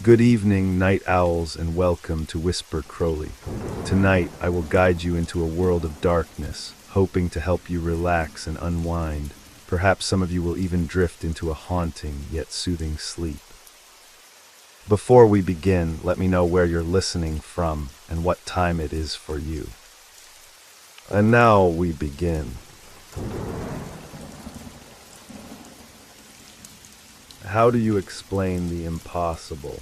Good evening, night owls, and welcome to Whisper Crowley. Tonight, I will guide you into a world of darkness, hoping to help you relax and unwind. Perhaps some of you will even drift into a haunting yet soothing sleep. Before we begin, let me know where you're listening from and what time it is for you. And now we begin. How do you explain the impossible?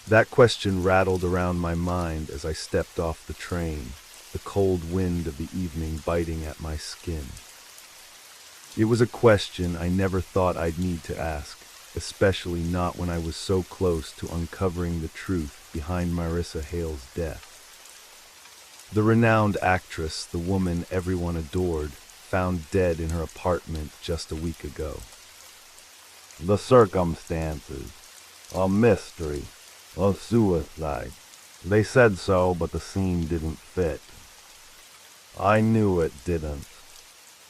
That question rattled around my mind as I stepped off the train, the cold wind of the evening biting at my skin. It was a question I never thought I'd need to ask, especially not when I was so close to uncovering the truth behind Marissa Hale's death. The renowned actress, the woman everyone adored, found dead in her apartment just a week ago. The circumstances, a mystery, a suicide. They said so, but the scene didn't fit. I knew it didn't.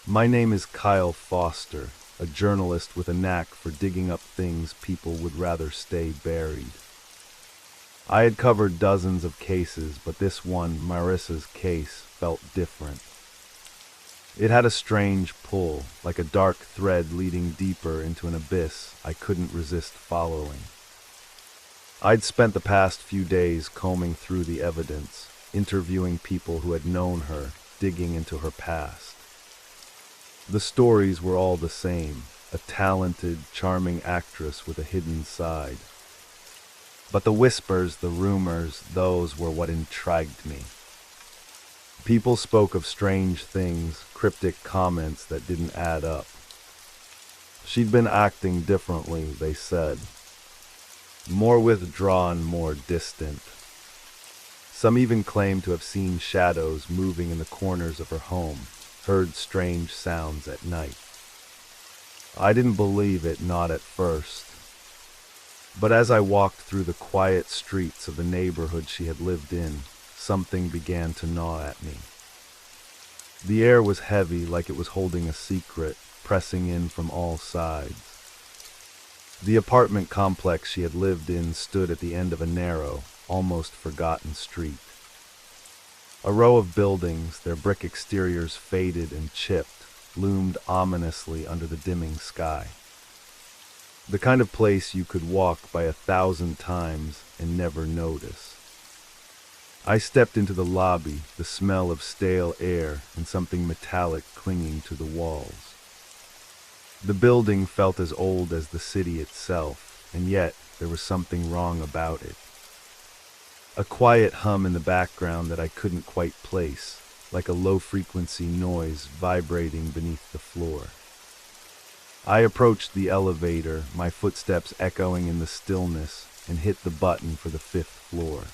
My name is Kyle Foster, a journalist with a knack for digging up things people would rather stay buried. I had covered dozens of cases, but this one, Marissa's case, felt different. It had a strange pull, like a dark thread leading deeper into an abyss I couldn't resist following. I'd spent the past few days combing through the evidence, interviewing people who had known her, digging into her past. The stories were all the same, a talented, charming actress with a hidden side. But the whispers, the rumors, those were what intrigued me. People spoke of strange things, cryptic comments that didn't add up. She'd been acting differently, they said. More withdrawn, more distant. Some even claimed to have seen shadows moving in the corners of her home, heard strange sounds at night. I didn't believe it, not at first. But as I walked through the quiet streets of the neighborhood she had lived in, something began to gnaw at me. The air was heavy, like it was holding a secret, pressing in from all sides. The apartment complex she had lived in stood at the end of a narrow, almost forgotten street. A row of buildings, their brick exteriors faded and chipped, loomed ominously under the dimming sky. The kind of place you could walk by 1,000 times and never notice. I stepped into the lobby, the smell of stale air and something metallic clinging to the walls. The building felt as old as the city itself, and yet there was something wrong about it. A quiet hum in the background that I couldn't quite place, like a low-frequency noise vibrating beneath the floor. I approached the elevator, my footsteps echoing in the stillness, and hit the button for the 5th floor.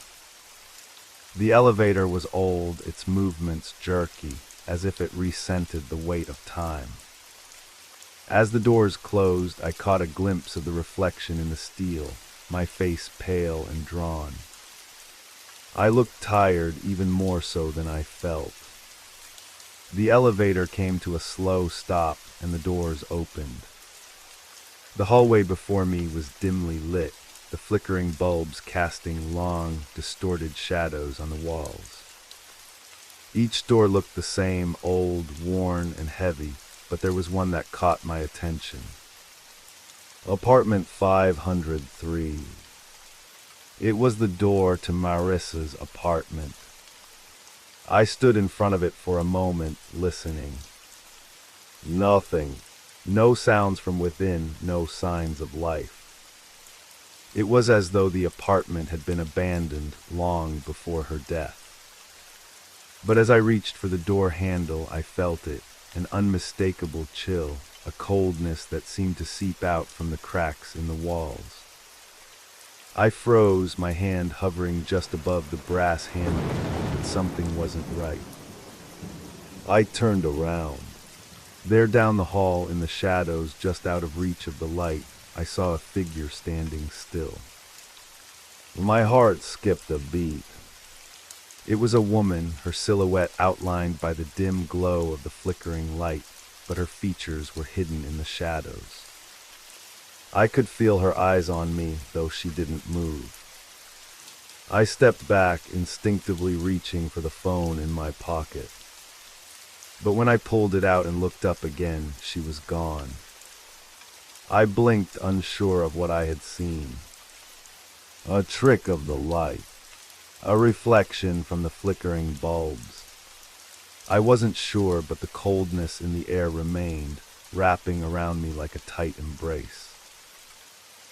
The elevator was old, its movements jerky, as if it resented the weight of time. As the doors closed, I caught a glimpse of the reflection in the steel, my face pale and drawn. I looked tired, even more so than I felt. The elevator came to a slow stop, and the doors opened. The hallway before me was dimly lit, the flickering bulbs casting long, distorted shadows on the walls. Each door looked the same, old, worn, and heavy, but there was one that caught my attention. Apartment 503. It was the door to Marissa's apartment. I stood in front of it for a moment, listening. Nothing. No sounds from within, no signs of life. It was as though the apartment had been abandoned long before her death. But as I reached for the door handle, I felt it, an unmistakable chill, a coldness that seemed to seep out from the cracks in the walls. I froze, my hand hovering just above the brass handle, but something wasn't right. I turned around. There down the hall, in the shadows just out of reach of the light, I saw a figure standing still. My heart skipped a beat. It was a woman, her silhouette outlined by the dim glow of the flickering light, but her features were hidden in the shadows. I could feel her eyes on me, though she didn't move. I stepped back, instinctively reaching for the phone in my pocket. But when I pulled it out and looked up again, she was gone. I blinked, unsure of what I had seen. A trick of the light. A reflection from the flickering bulbs. I wasn't sure, but the coldness in the air remained, wrapping around me like a tight embrace.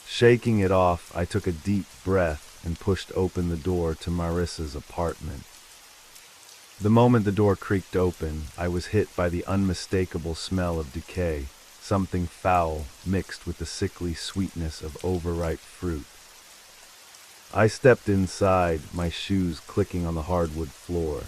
Shaking it off, I took a deep breath and pushed open the door to Marissa's apartment. The moment the door creaked open, I was hit by the unmistakable smell of decay, something foul mixed with the sickly sweetness of overripe fruit. I stepped inside, my shoes clicking on the hardwood floor.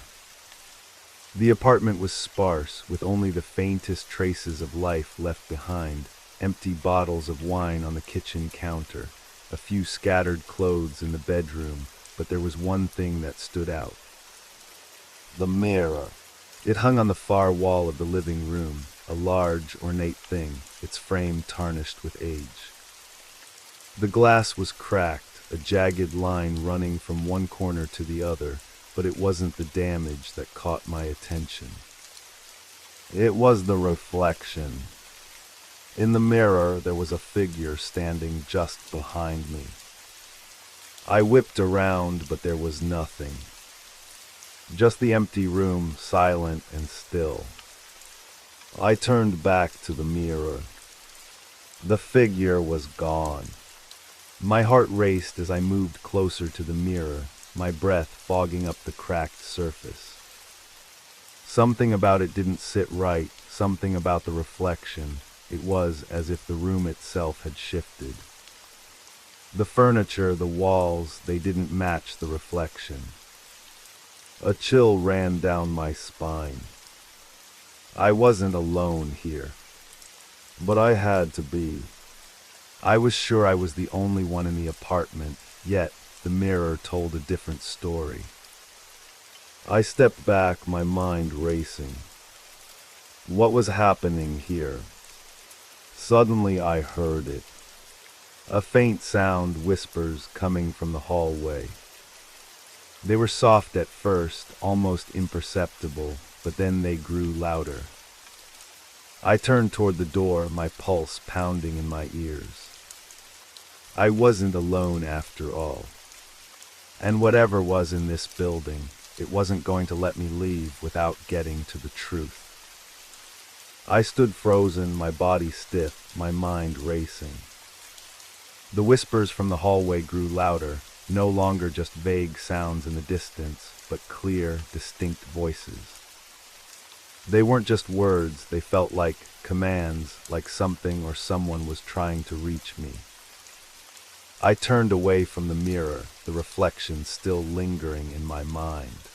The apartment was sparse, with only the faintest traces of life left behind, empty bottles of wine on the kitchen counter, a few scattered clothes in the bedroom, but there was one thing that stood out. The mirror. It hung on the far wall of the living room, a large, ornate thing, its frame tarnished with age. The glass was cracked, a jagged line running from one corner to the other, but it wasn't the damage that caught my attention. It was the reflection. In the mirror, there was a figure standing just behind me. I whipped around, but there was nothing. Just the empty room, silent and still. I turned back to the mirror. The figure was gone. My heart raced as I moved closer to the mirror, my breath fogging up the cracked surface. Something about it didn't sit right, something about the reflection. It was as if the room itself had shifted. The furniture, the walls, they didn't match the reflection. A chill ran down my spine. I wasn't alone here, but I had to be. I was sure I was the only one in the apartment, yet the mirror told a different story. I stepped back, my mind racing. What was happening here? Suddenly I heard it. A faint sound, whispers coming from the hallway. They were soft at first, almost imperceptible, but then they grew louder. I turned toward the door, my pulse pounding in my ears. I wasn't alone after all. And whatever was in this building, it wasn't going to let me leave without getting to the truth. I stood frozen, my body stiff, my mind racing. The whispers from the hallway grew louder, no longer just vague sounds in the distance, but clear, distinct voices. They weren't just words, they felt like commands, like something or someone was trying to reach me. I turned away from the mirror, the reflection still lingering in my mind.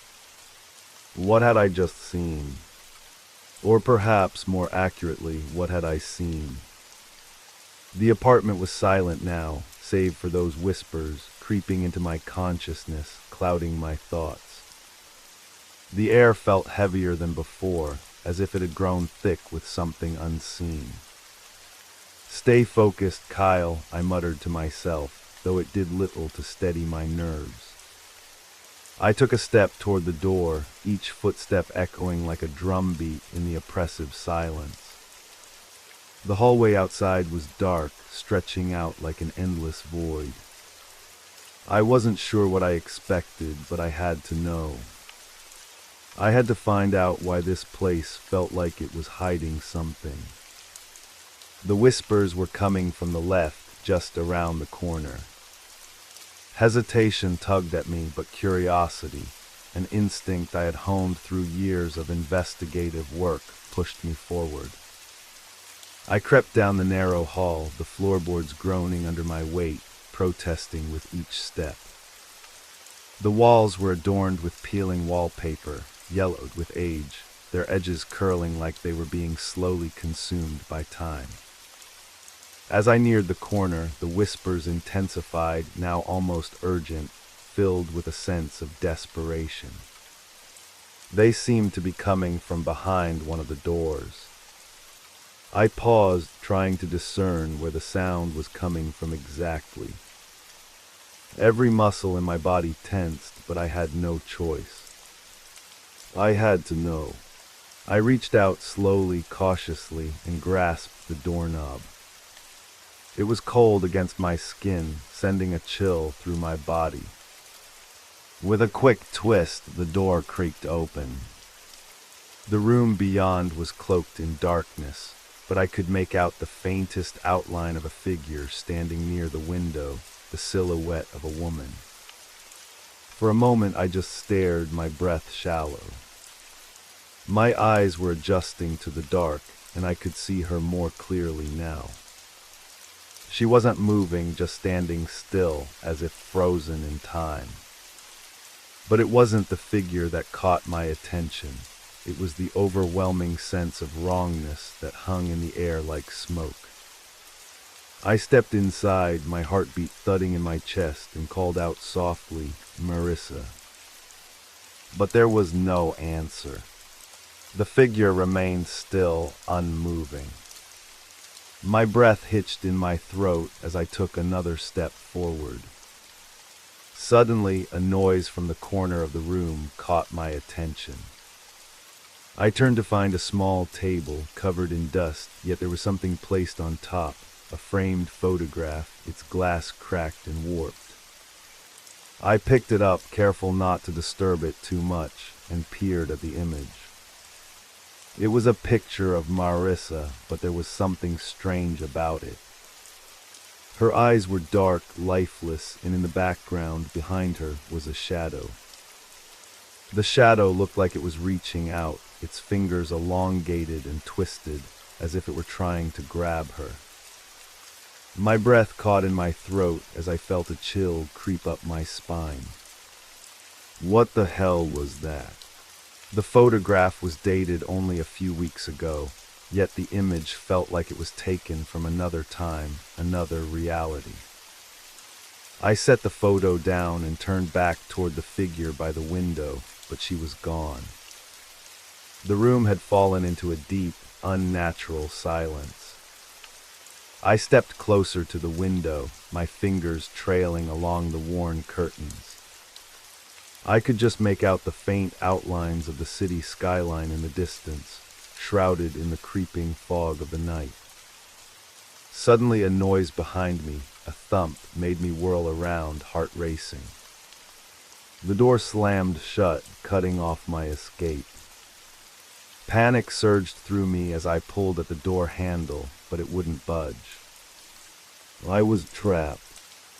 What had I just seen? Or perhaps, more accurately, what had I seen? The apartment was silent now, save for those whispers creeping into my consciousness, clouding my thoughts. The air felt heavier than before, as if it had grown thick with something unseen. Stay focused, Kyle, I muttered to myself, though it did little to steady my nerves. I took a step toward the door, each footstep echoing like a drumbeat in the oppressive silence. The hallway outside was dark, stretching out like an endless void. I wasn't sure what I expected, but I had to know. I had to find out why this place felt like it was hiding something. The whispers were coming from the left, just around the corner. Hesitation tugged at me, but curiosity, an instinct I had honed through years of investigative work, pushed me forward. I crept down the narrow hall, the floorboards groaning under my weight, protesting with each step. The walls were adorned with peeling wallpaper, yellowed with age, their edges curling like they were being slowly consumed by time. As I neared the corner, the whispers intensified, now almost urgent, filled with a sense of desperation. They seemed to be coming from behind one of the doors. I paused, trying to discern where the sound was coming from exactly. Every muscle in my body tensed, but I had no choice. I had to know. I reached out slowly, cautiously, and grasped the doorknob. It was cold against my skin, sending a chill through my body. With a quick twist, the door creaked open. The room beyond was cloaked in darkness, but I could make out the faintest outline of a figure standing near the window, the silhouette of a woman. For a moment I just stared, my breath shallow. My eyes were adjusting to the dark, and I could see her more clearly now. She wasn't moving, just standing still, as if frozen in time. But it wasn't the figure that caught my attention. It was the overwhelming sense of wrongness that hung in the air like smoke. I stepped inside, my heartbeat thudding in my chest, and called out softly, "Marissa." But there was no answer. The figure remained still, unmoving. My breath hitched in my throat as I took another step forward. Suddenly, a noise from the corner of the room caught my attention. I turned to find a small table covered in dust, yet there was something placed on top, a framed photograph, its glass cracked and warped. I picked it up, careful not to disturb it too much, and peered at the image. It was a picture of Marissa, but there was something strange about it. Her eyes were dark, lifeless, and in the background, behind her, was a shadow. The shadow looked like it was reaching out, its fingers elongated and twisted, as if it were trying to grab her. My breath caught in my throat as I felt a chill creep up my spine. What the hell was that? The photograph was dated only a few weeks ago, yet the image felt like it was taken from another time, another reality. I set the photo down and turned back toward the figure by the window, but she was gone. The room had fallen into a deep, unnatural silence. I stepped closer to the window, my fingers trailing along the worn curtains. I could just make out the faint outlines of the city skyline in the distance, shrouded in the creeping fog of the night. Suddenly a noise behind me, a thump, made me whirl around, heart racing. The door slammed shut, cutting off my escape. Panic surged through me as I pulled at the door handle, but it wouldn't budge. I was trapped.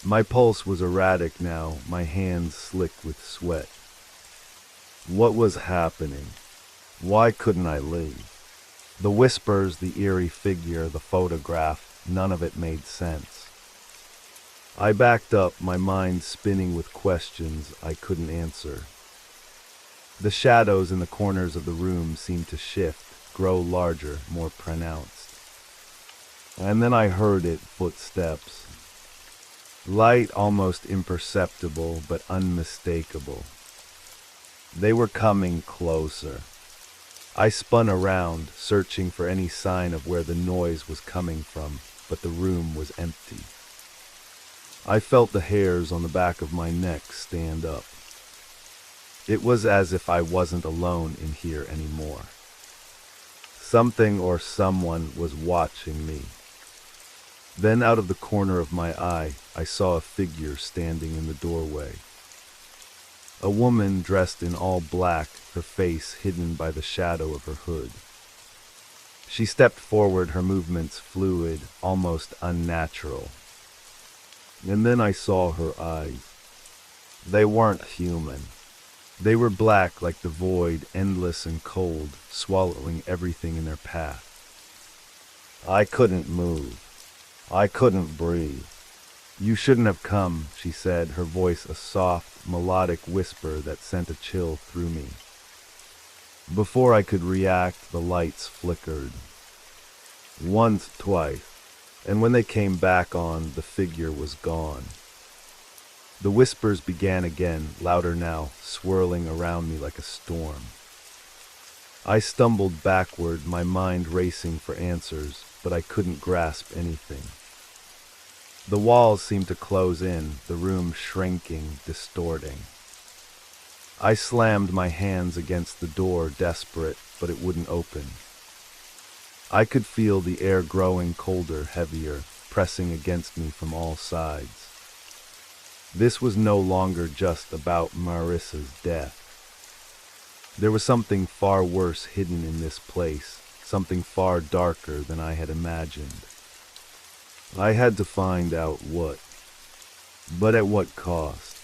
My pulse was erratic now, my hands slick with sweat. What was happening? Why couldn't I leave? The whispers, the eerie figure, the photograph, none of it made sense. I backed up, my mind spinning with questions I couldn't answer. The shadows in the corners of the room seemed to shift, grow larger, more pronounced. And then I heard it, footsteps. Light, almost imperceptible, but unmistakable. They were coming closer. I spun around, searching for any sign of where the noise was coming from, but the room was empty. I felt the hairs on the back of my neck stand up. It was as if I wasn't alone in here anymore. Something or someone was watching me. Then out of the corner of my eye, I saw a figure standing in the doorway. A woman dressed in all black, her face hidden by the shadow of her hood. She stepped forward, her movements fluid, almost unnatural. And then I saw her eyes. They weren't human. They were black like the void, endless and cold, swallowing everything in their path. I couldn't move. I couldn't breathe. "You shouldn't have come," she said, her voice a soft, melodic whisper that sent a chill through me. Before I could react, the lights flickered. Once, twice, and when they came back on, the figure was gone. The whispers began again, louder now, swirling around me like a storm. I stumbled backward, my mind racing for answers, but I couldn't grasp anything. The walls seemed to close in, the room shrinking, distorting. I slammed my hands against the door, desperate, but it wouldn't open. I could feel the air growing colder, heavier, pressing against me from all sides. This was no longer just about Marissa's death. There was something far worse hidden in this place, something far darker than I had imagined. I had to find out what. But at what cost?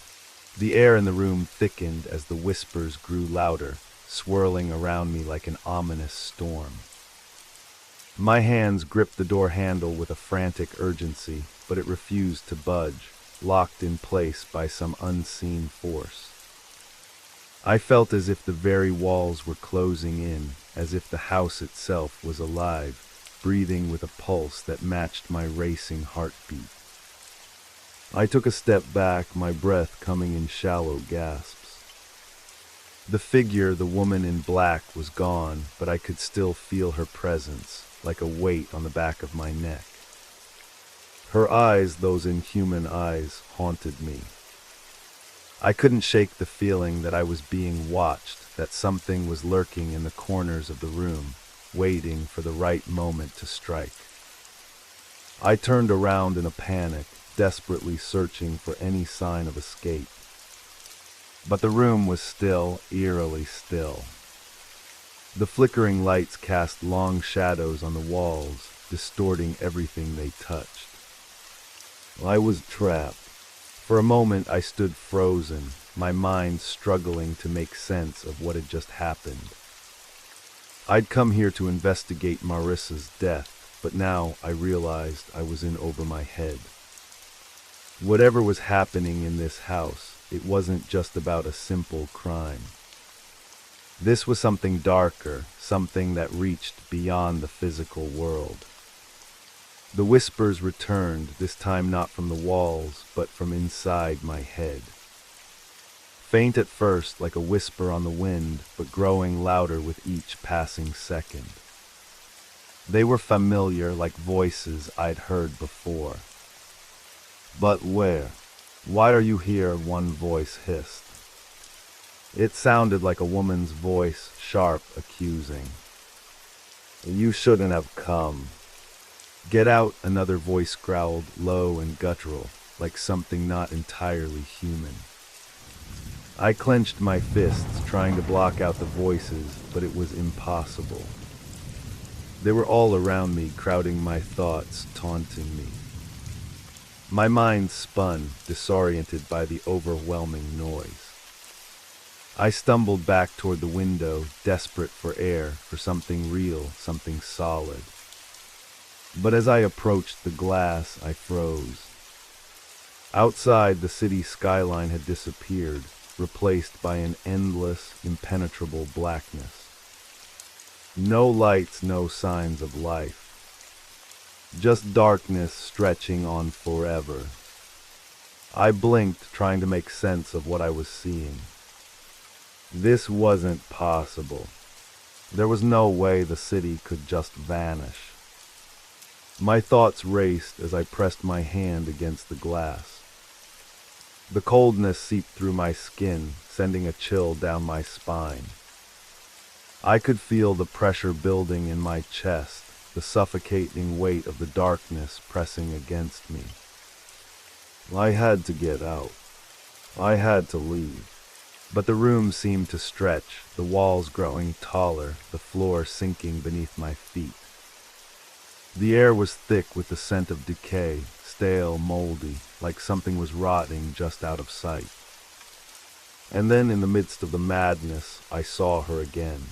The air in the room thickened as the whispers grew louder, swirling around me like an ominous storm. My hands gripped the door handle with a frantic urgency, but it refused to budge, locked in place by some unseen force. I felt as if the very walls were closing in, as if the house itself was alive, breathing with a pulse that matched my racing heartbeat. I took a step back, my breath coming in shallow gasps. The figure, the woman in black, was gone, but I could still feel her presence, like a weight on the back of my neck. Her eyes, those inhuman eyes, haunted me. I couldn't shake the feeling that I was being watched, that something was lurking in the corners of the room, waiting for the right moment to strike. I turned around in a panic, desperately searching for any sign of escape. But the room was still, eerily still. The flickering lights cast long shadows on the walls, distorting everything they touched. I was trapped. For a moment I stood frozen, my mind struggling to make sense of what had just happened. I'd come here to investigate Marissa's death, but now I realized I was in over my head. Whatever was happening in this house, it wasn't just about a simple crime. This was something darker, something that reached beyond the physical world. The whispers returned, this time not from the walls, but from inside my head. Faint at first, like a whisper on the wind, but growing louder with each passing second. They were familiar, like voices I'd heard before. "But where? Why are you here?" one voice hissed. It sounded like a woman's voice, sharp, accusing. "You shouldn't have come." "Get out," another voice growled, low and guttural, like something not entirely human. I clenched my fists, trying to block out the voices, but it was impossible. They were all around me, crowding my thoughts, taunting me. My mind spun, disoriented by the overwhelming noise. I stumbled back toward the window, desperate for air, for something real, something solid. But as I approached the glass, I froze. Outside, the city skyline had disappeared, replaced by an endless, impenetrable blackness. No lights, no signs of life. Just darkness stretching on forever. I blinked, trying to make sense of what I was seeing. This wasn't possible. There was no way the city could just vanish. My thoughts raced as I pressed my hand against the glass. The coldness seeped through my skin, sending a chill down my spine. I could feel the pressure building in my chest, the suffocating weight of the darkness pressing against me. I had to get out. I had to leave. But the room seemed to stretch, the walls growing taller, the floor sinking beneath my feet. The air was thick with the scent of decay, stale, moldy, like something was rotting just out of sight. And then in the midst of the madness, I saw her again.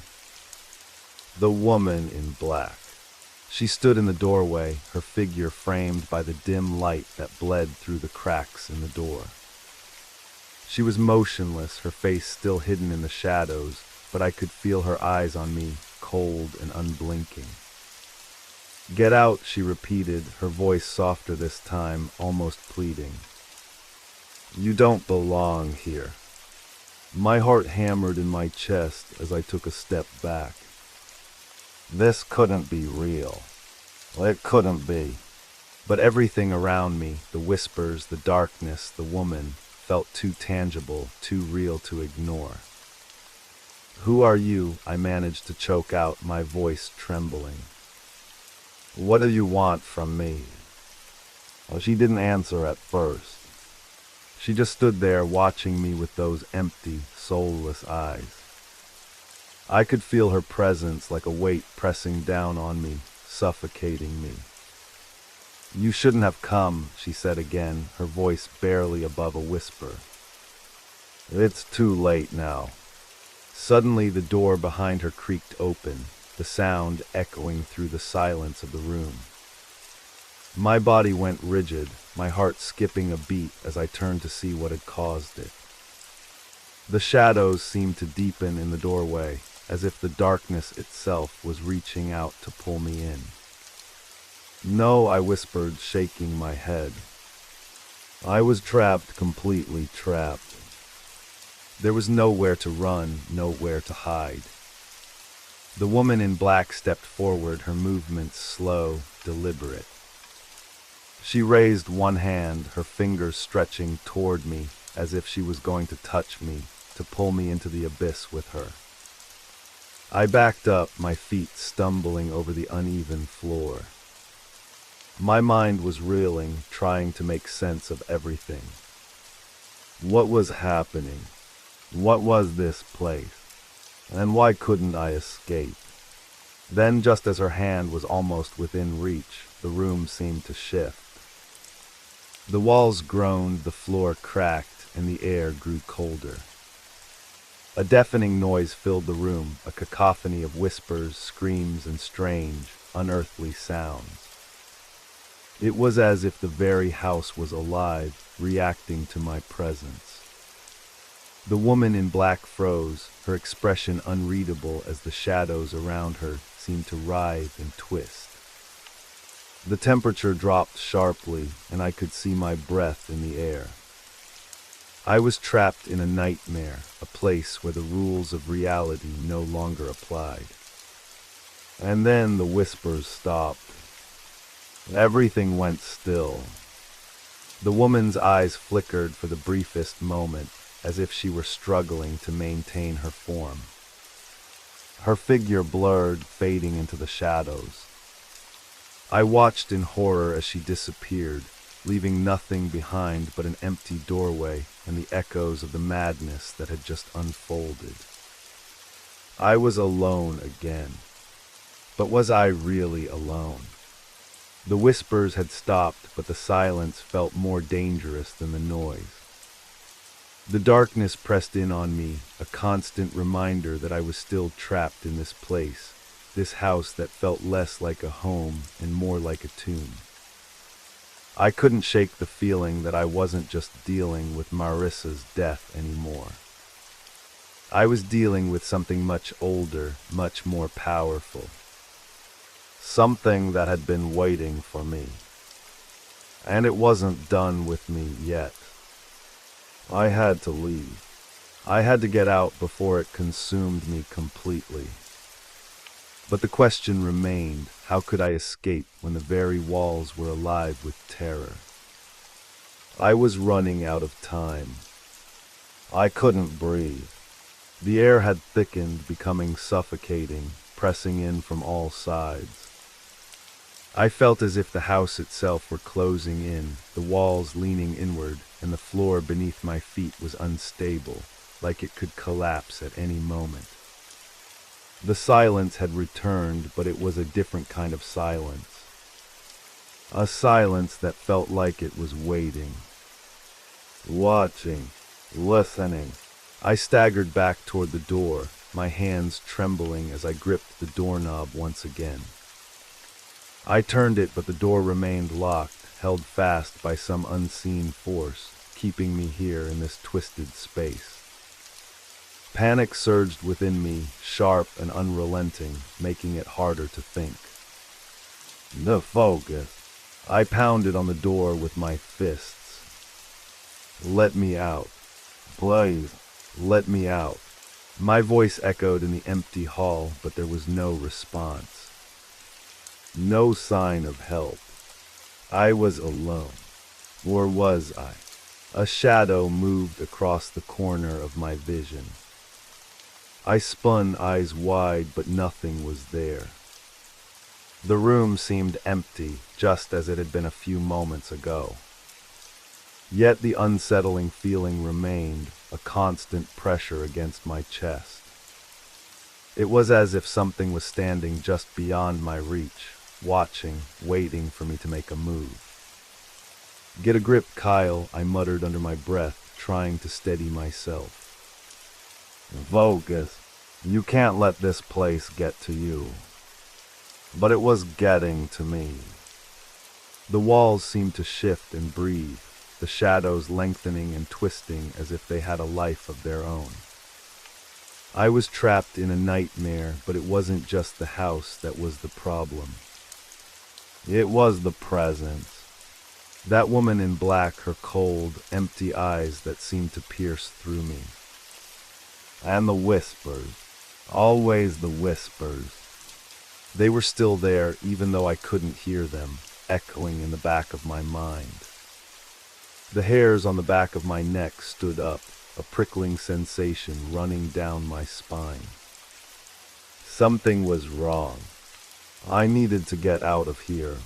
The woman in black. She stood in the doorway, her figure framed by the dim light that bled through the cracks in the door. She was motionless, her face still hidden in the shadows, but I could feel her eyes on me, cold and unblinking. "Get out," she repeated, her voice softer this time, almost pleading. "You don't belong here." My heart hammered in my chest as I took a step back. This couldn't be real. It couldn't be. But everything around me, the whispers, the darkness, the woman, felt too tangible, too real to ignore. "Who are you?" I managed to choke out, my voice trembling. "What do you want from me?" Well, she didn't answer at first. She just stood there watching me with those empty, soulless eyes. I could feel her presence like a weight pressing down on me, suffocating me. "You shouldn't have come," she said again, her voice barely above a whisper. "It's too late now." Suddenly the door behind her creaked open, the sound echoing through the silence of the room. My body went rigid, my heart skipping a beat as I turned to see what had caused it. The shadows seemed to deepen in the doorway, as if the darkness itself was reaching out to pull me in. "No," I whispered, shaking my head. I was trapped, completely trapped. There was nowhere to run, nowhere to hide. The woman in black stepped forward, her movements slow, deliberate. She raised one hand, her fingers stretching toward me as if she was going to touch me, to pull me into the abyss with her. I backed up, my feet stumbling over the uneven floor. My mind was reeling, trying to make sense of everything. What was happening? What was this place? And why couldn't I escape? Then, just as her hand was almost within reach, the room seemed to shift. The walls groaned, the floor cracked, and the air grew colder. A deafening noise filled the room, a cacophony of whispers, screams, and strange, unearthly sounds. It was as if the very house was alive, reacting to my presence. The woman in black froze, her expression unreadable as the shadows around her seemed to writhe and twist. The temperature dropped sharply, and I could see my breath in the air. I was trapped in a nightmare, a place where the rules of reality no longer applied. And then the whispers stopped. Everything went still. The woman's eyes flickered for the briefest moment, as if she were struggling to maintain her form. Her figure blurred, fading into the shadows. I watched in horror as she disappeared, leaving nothing behind but an empty doorway and the echoes of the madness that had just unfolded. I was alone again. But was I really alone? The whispers had stopped, but the silence felt more dangerous than the noise. The darkness pressed in on me, a constant reminder that I was still trapped in this place, this house that felt less like a home and more like a tomb. I couldn't shake the feeling that I wasn't just dealing with Marissa's death anymore. I was dealing with something much older, much more powerful. Something that had been waiting for me. And it wasn't done with me yet. I had to leave. I had to get out before it consumed me completely. But the question remained, how could I escape when the very walls were alive with terror? I was running out of time. I couldn't breathe. The air had thickened, becoming suffocating, pressing in from all sides. I felt as if the house itself were closing in, the walls leaning inward, and the floor beneath my feet was unstable, like it could collapse at any moment. The silence had returned, but it was a different kind of silence. A silence that felt like it was waiting. Watching. Listening. I staggered back toward the door, my hands trembling as I gripped the doorknob once again. I turned it, but the door remained locked, held fast by some unseen force, keeping me here in this twisted space. Panic surged within me, sharp and unrelenting, making it harder to think. The focus. I pounded on the door with my fists. Let me out. Please, let me out. My voice echoed in the empty hall, but there was no response. No sign of help. I was alone. Or was I? A shadow moved across the corner of my vision. I spun, eyes wide, but nothing was there. The room seemed empty, just as it had been a few moments ago. Yet the unsettling feeling remained, a constant pressure against my chest. It was as if something was standing just beyond my reach, watching, waiting for me to make a move. "Get a grip, Kyle," I muttered under my breath, trying to steady myself. "Focus. You can't let this place get to you." But it was getting to me. The walls seemed to shift and breathe, the shadows lengthening and twisting as if they had a life of their own. I was trapped in a nightmare, but it wasn't just the house that was the problem. It was the presence. That woman in black, her cold, empty eyes that seemed to pierce through me. And the whispers. Always the whispers. They were still there, even though I couldn't hear them, echoing in the back of my mind. The hairs on the back of my neck stood up, a prickling sensation running down my spine. Something was wrong. I needed to get out of here.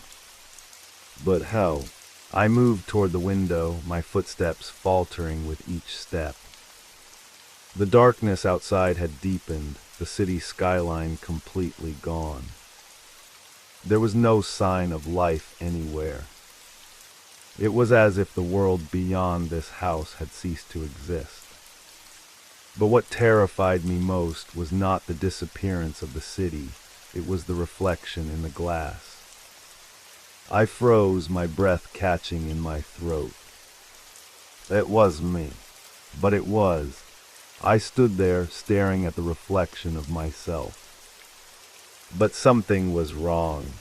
But how? I moved toward the window, my footsteps faltering with each step. The darkness outside had deepened, the city skyline completely gone. There was no sign of life anywhere. It was as if the world beyond this house had ceased to exist. But what terrified me most was not the disappearance of the city, it was the reflection in the glass. I froze, my breath catching in my throat. It was me, but it was. I stood there, staring at the reflection of myself. But something was wrong.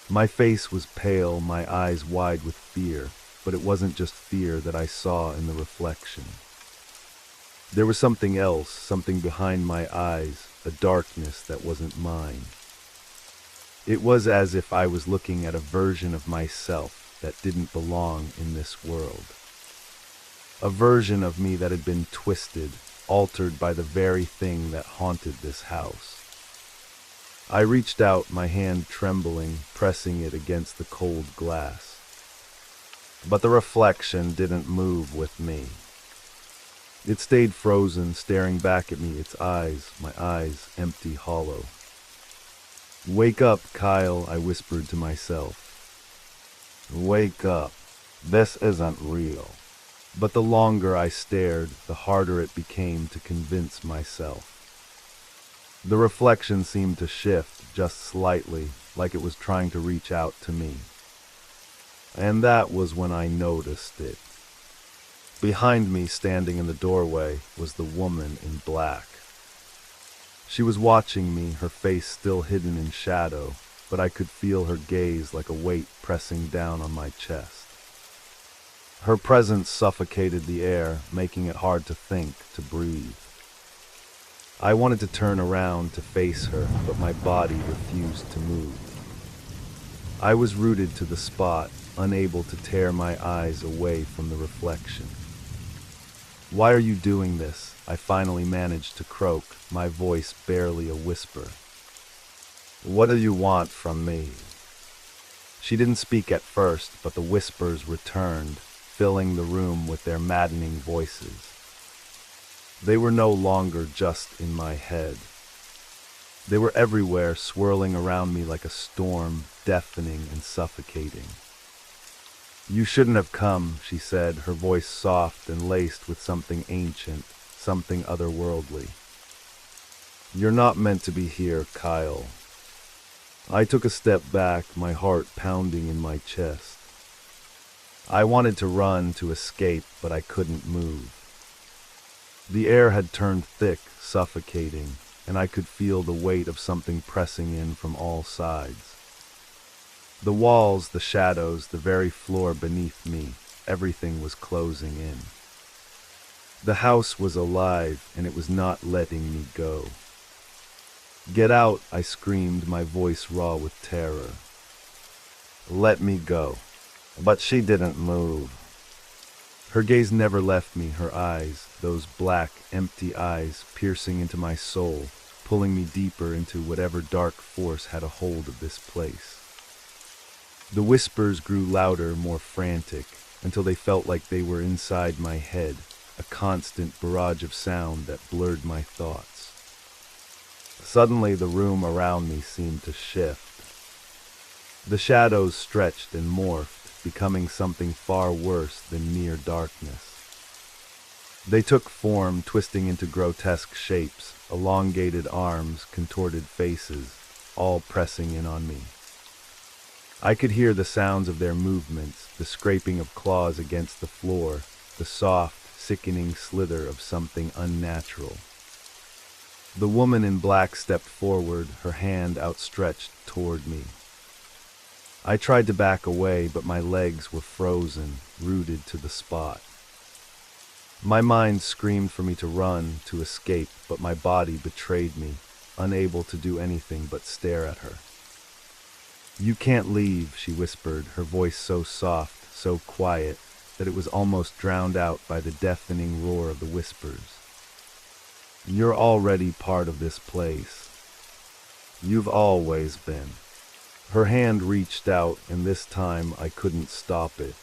My face was pale, my eyes wide with fear, but it wasn't just fear that I saw in the reflection. There was something else, something behind my eyes, a darkness that wasn't mine. It was as if I was looking at a version of myself that didn't belong in this world. A version of me that had been twisted, altered by the very thing that haunted this house. I reached out, my hand trembling, pressing it against the cold glass. But the reflection didn't move with me. It stayed frozen, staring back at me, its eyes, my eyes, empty, hollow. "Wake up, Kyle," I whispered to myself. "Wake up. This isn't real." But the longer I stared, the harder it became to convince myself. The reflection seemed to shift, just slightly, like it was trying to reach out to me. And that was when I noticed it. Behind me, standing in the doorway, was the woman in black. She was watching me, her face still hidden in shadow, but I could feel her gaze like a weight pressing down on my chest. Her presence suffocated the air, making it hard to think, to breathe. I wanted to turn around to face her, but my body refused to move. I was rooted to the spot, unable to tear my eyes away from the reflection. "Why are you doing this?" I finally managed to croak, my voice barely a whisper. "What do you want from me?" She didn't speak at first, but the whispers returned, filling the room with their maddening voices. They were no longer just in my head. They were everywhere, swirling around me like a storm, deafening and suffocating. "You shouldn't have come," she said, her voice soft and laced with something ancient, something otherworldly. "You're not meant to be here, Kyle." I took a step back, my heart pounding in my chest. I wanted to run, to escape, but I couldn't move. The air had turned thick, suffocating, and I could feel the weight of something pressing in from all sides. The walls, the shadows, the very floor beneath me, everything was closing in. The house was alive, and it was not letting me go. "Get out," I screamed, my voice raw with terror. "Let me go." But she didn't move. Her gaze never left me, her eyes, those black, empty eyes, piercing into my soul, pulling me deeper into whatever dark force had a hold of this place. The whispers grew louder, more frantic, until they felt like they were inside my head, a constant barrage of sound that blurred my thoughts. Suddenly, the room around me seemed to shift. The shadows stretched and morphed, becoming something far worse than mere darkness. They took form, twisting into grotesque shapes, elongated arms, contorted faces, all pressing in on me. I could hear the sounds of their movements, the scraping of claws against the floor, the soft, sickening slither of something unnatural. The woman in black stepped forward, her hand outstretched toward me. I tried to back away, but my legs were frozen, rooted to the spot. My mind screamed for me to run, to escape, but my body betrayed me, unable to do anything but stare at her. "You can't leave," she whispered, her voice so soft, so quiet, that it was almost drowned out by the deafening roar of the whispers. "You're already part of this place. You've always been." Her hand reached out, and this time I couldn't stop it.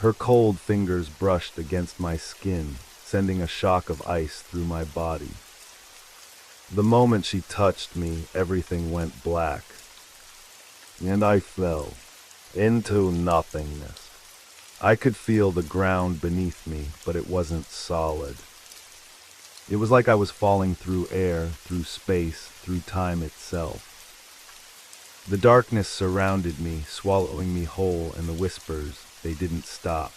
Her cold fingers brushed against my skin, sending a shock of ice through my body. The moment she touched me, everything went black, and I fell into nothingness. I could feel the ground beneath me, but it wasn't solid. It was like I was falling through air, through space, through time itself. The darkness surrounded me, swallowing me whole, and the whispers, they didn't stop.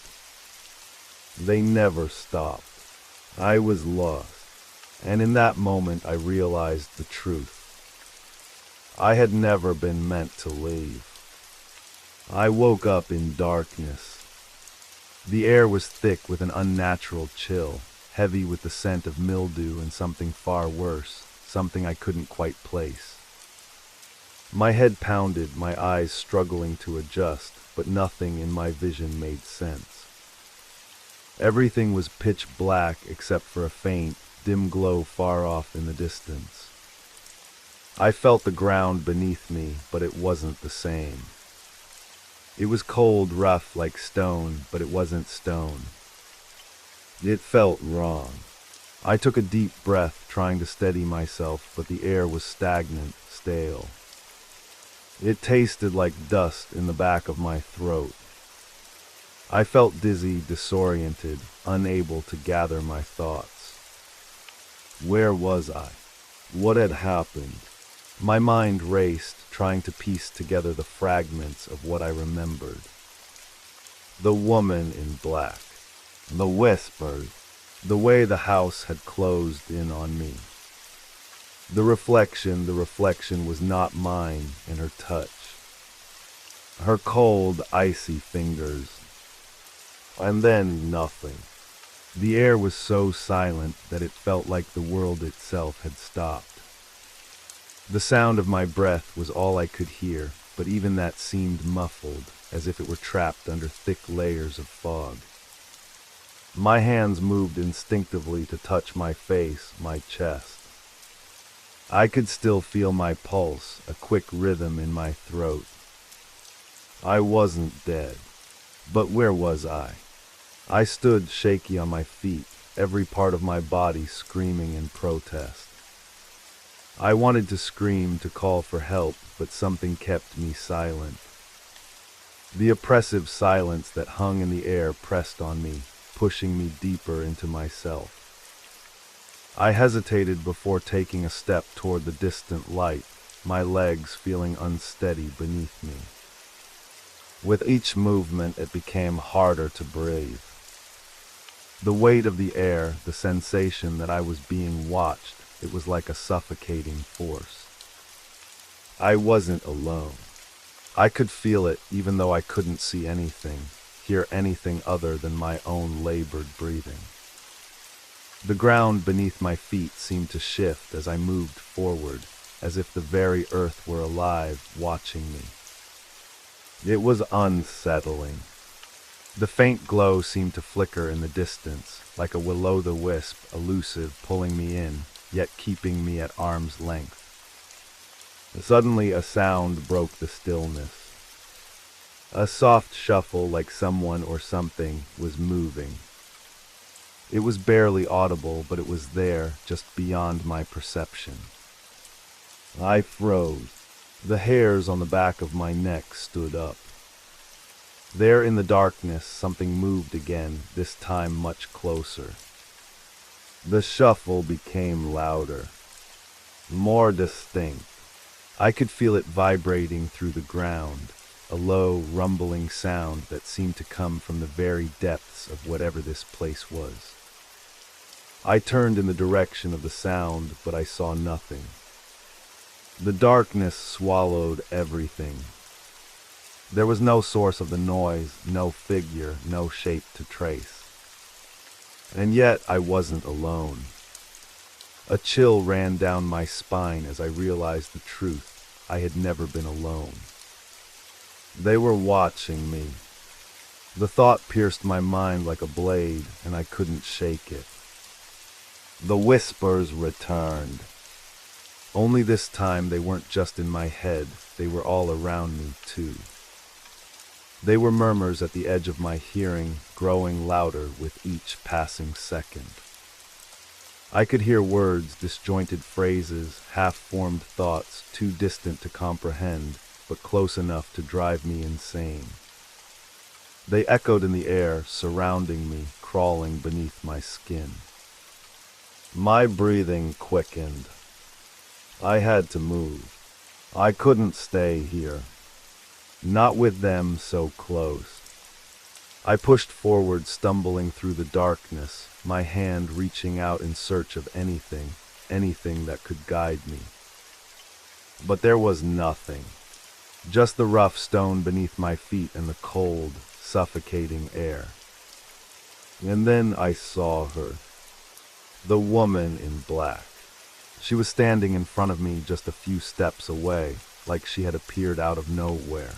They never stopped. I was lost, and in that moment I realized the truth. I had never been meant to leave. I woke up in darkness. The air was thick with an unnatural chill, heavy with the scent of mildew and something far worse, something I couldn't quite place. My head pounded, my eyes struggling to adjust, but nothing in my vision made sense. Everything was pitch black except for a faint, dim glow far off in the distance. I felt the ground beneath me, but it wasn't the same. It was cold, rough, like stone, but it wasn't stone. It felt wrong. I took a deep breath, trying to steady myself, but the air was stagnant, stale. It tasted like dust in the back of my throat. I felt dizzy, disoriented, unable to gather my thoughts. Where was I? What had happened? My mind raced, trying to piece together the fragments of what I remembered. The woman in black, the whispers, the way the house had closed in on me. The reflection was not mine, and her touch. Her cold, icy fingers. And then nothing. The air was so silent that it felt like the world itself had stopped. The sound of my breath was all I could hear, but even that seemed muffled, as if it were trapped under thick layers of fog. My hands moved instinctively to touch my face, my chest. I could still feel my pulse, a quick rhythm in my throat. I wasn't dead. But where was I? I stood shaky on my feet, every part of my body screaming in protest. I wanted to scream, to call for help, but something kept me silent. The oppressive silence that hung in the air pressed on me, pushing me deeper into myself. I hesitated before taking a step toward the distant light, my legs feeling unsteady beneath me. With each movement, it became harder to breathe. The weight of the air, the sensation that I was being watched, it was like a suffocating force. I wasn't alone. I could feel it even though I couldn't see anything, hear anything other than my own labored breathing. The ground beneath my feet seemed to shift as I moved forward, as if the very earth were alive, watching me. It was unsettling. The faint glow seemed to flicker in the distance, like a will-o'-the-wisp, elusive, pulling me in, yet keeping me at arm's length. Suddenly a sound broke the stillness. A soft shuffle, like someone or something was moving. It was barely audible, but it was there, just beyond my perception. I froze. The hairs on the back of my neck stood up. There in the darkness, something moved again, this time much closer. The shuffle became louder, more distinct. I could feel it vibrating through the ground, a low, rumbling sound that seemed to come from the very depths of whatever this place was. I turned in the direction of the sound, but I saw nothing. The darkness swallowed everything. There was no source of the noise, no figure, no shape to trace. And yet I wasn't alone. A chill ran down my spine as I realized the truth. I had never been alone. They were watching me. The thought pierced my mind like a blade, and I couldn't shake it. The whispers returned. Only this time they weren't just in my head, they were all around me too. They were murmurs at the edge of my hearing, growing louder with each passing second. I could hear words, disjointed phrases, half-formed thoughts, too distant to comprehend, but close enough to drive me insane. They echoed in the air, surrounding me, crawling beneath my skin. My breathing quickened. I had to move. I couldn't stay here. Not with them so close. I pushed forward, stumbling through the darkness, my hand reaching out in search of anything that could guide me. But there was nothing. Just the rough stone beneath my feet and the cold, suffocating air. And then I saw her. The woman in black. She was standing in front of me just a few steps away, like she had appeared out of nowhere.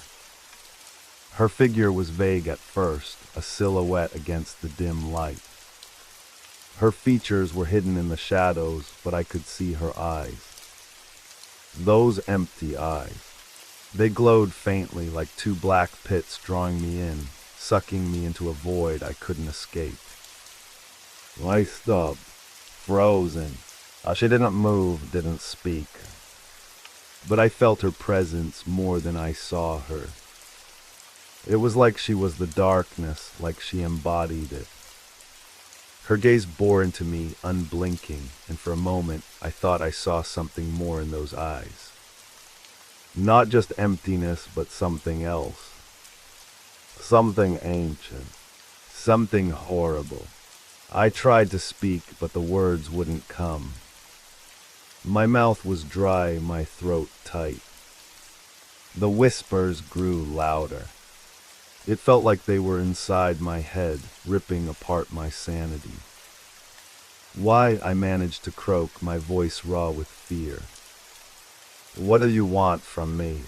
Her figure was vague at first, a silhouette against the dim light. Her features were hidden in the shadows, but I could see her eyes. Those empty eyes. They glowed faintly like two black pits drawing me in, sucking me into a void I couldn't escape. I stopped, frozen. She didn't move, didn't speak. But I felt her presence more than I saw her. It was like she was the darkness, like she embodied it. Her gaze bore into me, unblinking, and for a moment I thought I saw something more in those eyes. Not just emptiness, but something else. Something ancient. Something horrible. I tried to speak, but the words wouldn't come. My mouth was dry, my throat tight. The whispers grew louder. It felt like they were inside my head, ripping apart my sanity. Why, I managed to croak, my voice raw with fear. What do you want from me?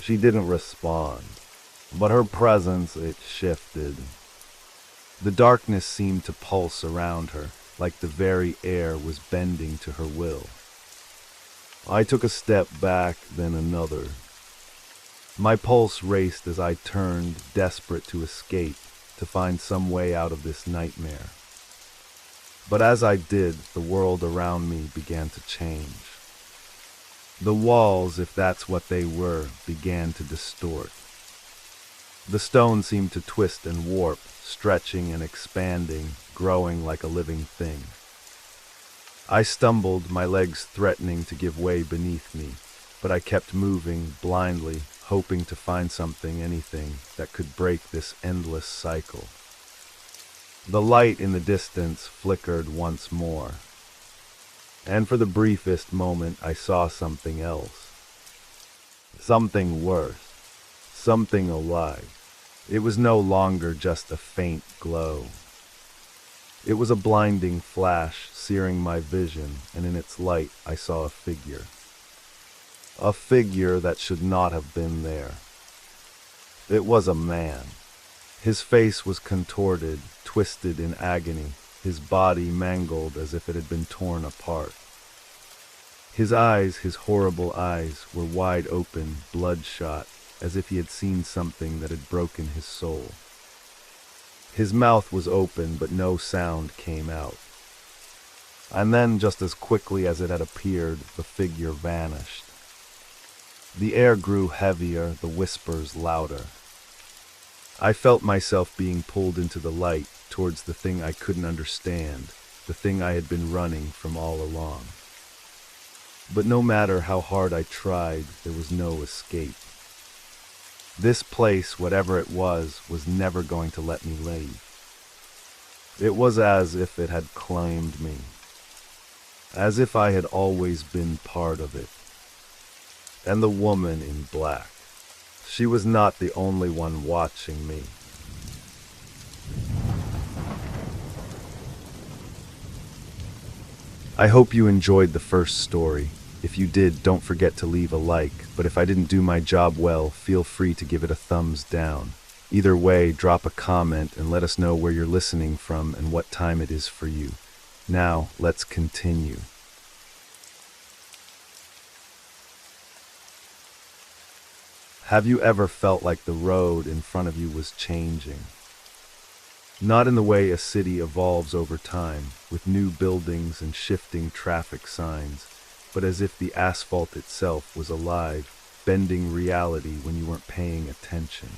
She didn't respond, but her presence, it shifted. The darkness seemed to pulse around her, like the very air was bending to her will. I took a step back, then another. My pulse raced as I turned, desperate to escape, to find some way out of this nightmare. But as I did, the world around me began to change. The walls, if that's what they were, began to distort. The stone seemed to twist and warp, stretching and expanding, growing like a living thing. I stumbled, my legs threatening to give way beneath me, but I kept moving, blindly, hoping to find something, anything, that could break this endless cycle. The light in the distance flickered once more, and for the briefest moment I saw something else. Something worse. Something alive. It was no longer just a faint glow. It was a blinding flash, searing my vision, and in its light I saw a figure. A figure that should not have been there. It was a man. His face was contorted, twisted in agony, his body mangled as if it had been torn apart. His eyes, his horrible eyes, were wide open, bloodshot, as if he had seen something that had broken his soul. His mouth was open, but no sound came out. And then, just as quickly as it had appeared, the figure vanished. The air grew heavier, the whispers louder. I felt myself being pulled into the light, towards the thing I couldn't understand, the thing I had been running from all along. But no matter how hard I tried, there was no escape. This place, whatever it was never going to let me leave. It was as if it had claimed me, as if I had always been part of it. And the woman in black, she was not the only one watching me. I hope you enjoyed the first story. If you did, don't forget to leave a like, but if I didn't do my job well, feel free to give it a thumbs down. Either way, drop a comment and let us know where you're listening from and what time it is for you. Now, let's continue. Have you ever felt like the road in front of you was changing? Not in the way a city evolves over time, with new buildings and shifting traffic signs, but as if the asphalt itself was alive, bending reality when you weren't paying attention.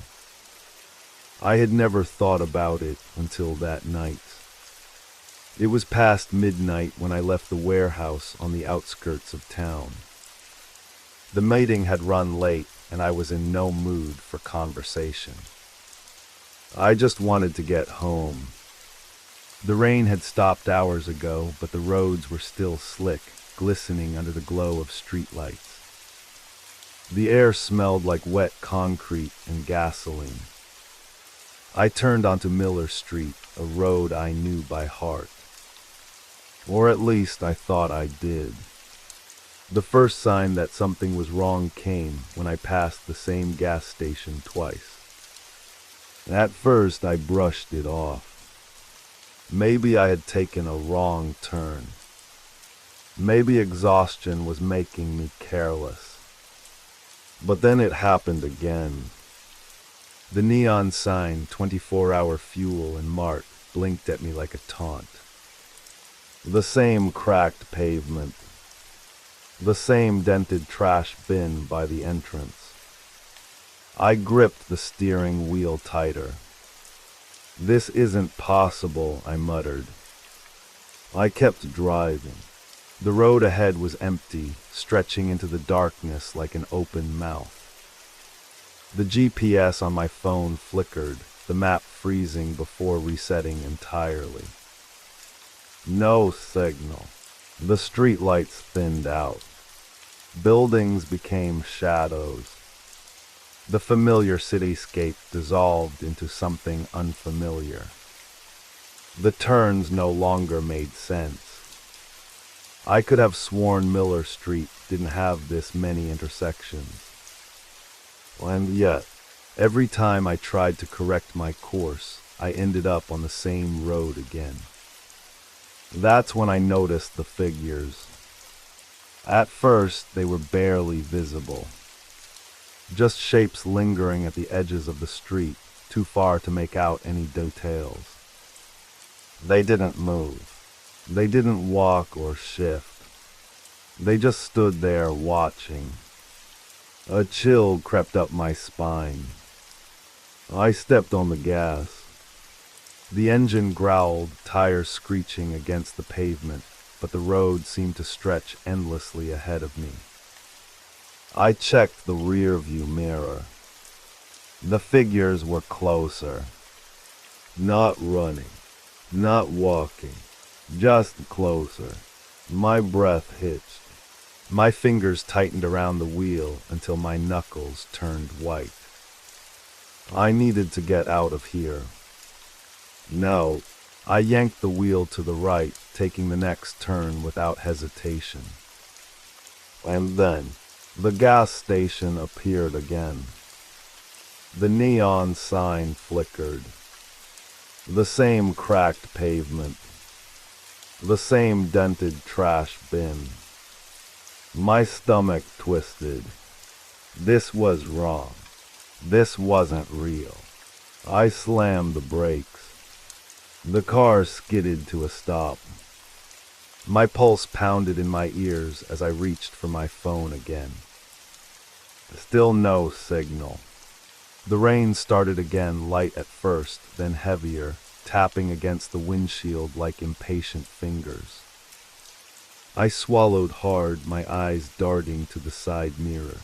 I had never thought about it until that night. It was past midnight when I left the warehouse on the outskirts of town. The meeting had run late, and I was in no mood for conversation. I just wanted to get home. The rain had stopped hours ago, but the roads were still slick, glistening under the glow of streetlights. The air smelled like wet concrete and gasoline. I turned onto Miller Street, a road I knew by heart. Or at least I thought I did. The first sign that something was wrong came when I passed the same gas station twice. At first, I brushed it off. Maybe I had taken a wrong turn. Maybe exhaustion was making me careless. But then it happened again. The neon sign, 24-hour fuel and Mart, blinked at me like a taunt. The same cracked pavement. The same dented trash bin by the entrance. I gripped the steering wheel tighter. This isn't possible, I muttered. I kept driving. The road ahead was empty, stretching into the darkness like an open mouth. The GPS on my phone flickered, the map freezing before resetting entirely. No signal. The streetlights thinned out. Buildings became shadows. The familiar cityscape dissolved into something unfamiliar. The turns no longer made sense. I could have sworn Miller Street didn't have this many intersections. And yet, every time I tried to correct my course, I ended up on the same road again. That's when I noticed the figures. At first, they were barely visible. Just shapes lingering at the edges of the street, too far to make out any details. They didn't move. They didn't walk or shift. They just stood there watching. A chill crept up my spine. I stepped on the gas. The engine growled, tires screeching against the pavement, but the road seemed to stretch endlessly ahead of me. I checked the rear-view mirror. The figures were closer. Not running, not walking, just closer. My breath hitched. My fingers tightened around the wheel until my knuckles turned white. I needed to get out of here. No, I yanked the wheel to the right, taking the next turn without hesitation. And then, the gas station appeared again. The neon sign flickered. The same cracked pavement. The same dented trash bin. My stomach twisted. This was wrong. This wasn't real. I slammed the brakes. The car skidded to a stop. My pulse pounded in my ears as I reached for my phone again. Still no signal. The rain started again, light at first, then heavier, tapping against the windshield like impatient fingers. I swallowed hard, my eyes darting to the side mirror.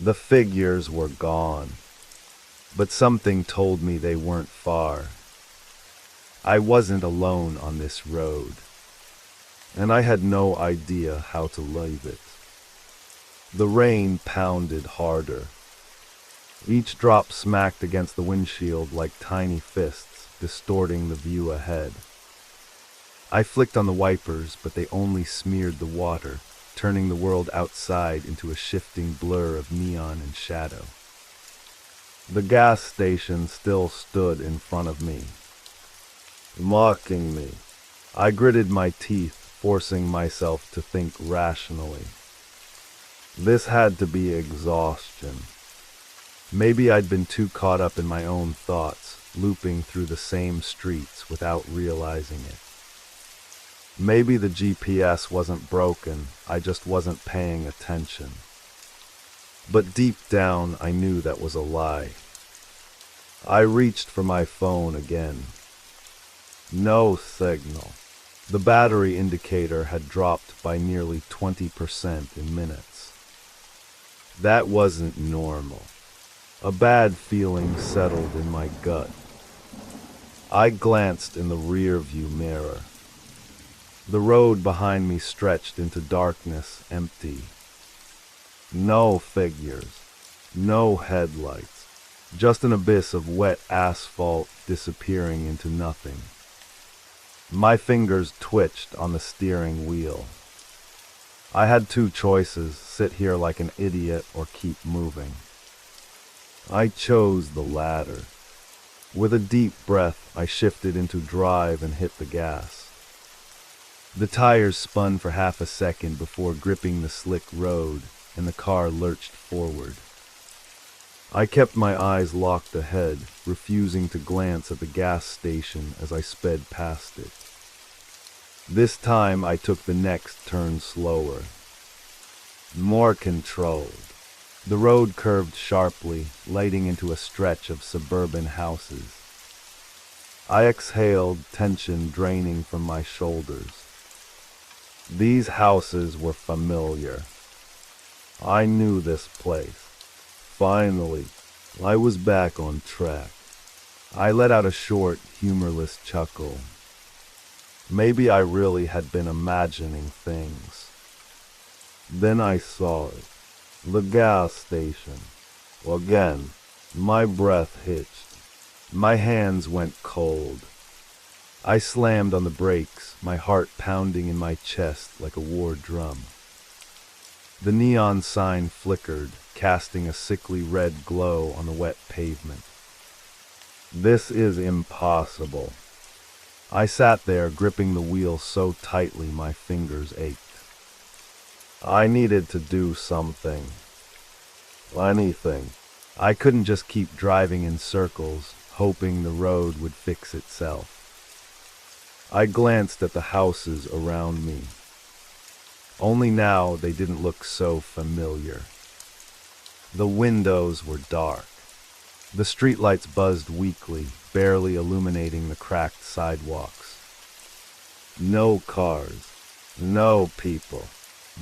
The figures were gone, but something told me they weren't far. I wasn't alone on this road, and I had no idea how to leave it. The rain pounded harder. Each drop smacked against the windshield like tiny fists, distorting the view ahead. I flicked on the wipers, but they only smeared the water, turning the world outside into a shifting blur of neon and shadow. The gas station still stood in front of me, mocking me. I gritted my teeth, forcing myself to think rationally. This had to be exhaustion. Maybe I'd been too caught up in my own thoughts, looping through the same streets without realizing it. Maybe the GPS wasn't broken, I just wasn't paying attention. But deep down, I knew that was a lie. I reached for my phone again. No signal. The battery indicator had dropped by nearly 20% in minutes. That wasn't normal. A bad feeling settled in my gut. I glanced in the rear-view mirror. The road behind me stretched into darkness, empty. No figures, no headlights, just an abyss of wet asphalt disappearing into nothing. My fingers twitched on the steering wheel. I had two choices, sit here like an idiot or keep moving. I chose the latter. With a deep breath, I shifted into drive and hit the gas. The tires spun for half a second before gripping the slick road, and the car lurched forward. I kept my eyes locked ahead, refusing to glance at the gas station as I sped past it. This time I took the next turn slower. More controlled. The road curved sharply, lighting into a stretch of suburban houses. I exhaled, tension draining from my shoulders. These houses were familiar. I knew this place. Finally, I was back on track. I let out a short, humorless chuckle. Maybe I really had been imagining things. Then I saw it. The gas station. Again, my breath hitched. My hands went cold. I slammed on the brakes, my heart pounding in my chest like a war drum. The neon sign flickered, casting a sickly red glow on the wet pavement. This is impossible. I sat there, gripping the wheel so tightly my fingers ached. I needed to do something. Anything. I couldn't just keep driving in circles, hoping the road would fix itself. I glanced at the houses around me. Only now they didn't look so familiar. The windows were dark. The streetlights buzzed weakly, barely illuminating the cracked sidewalks. No cars, no people,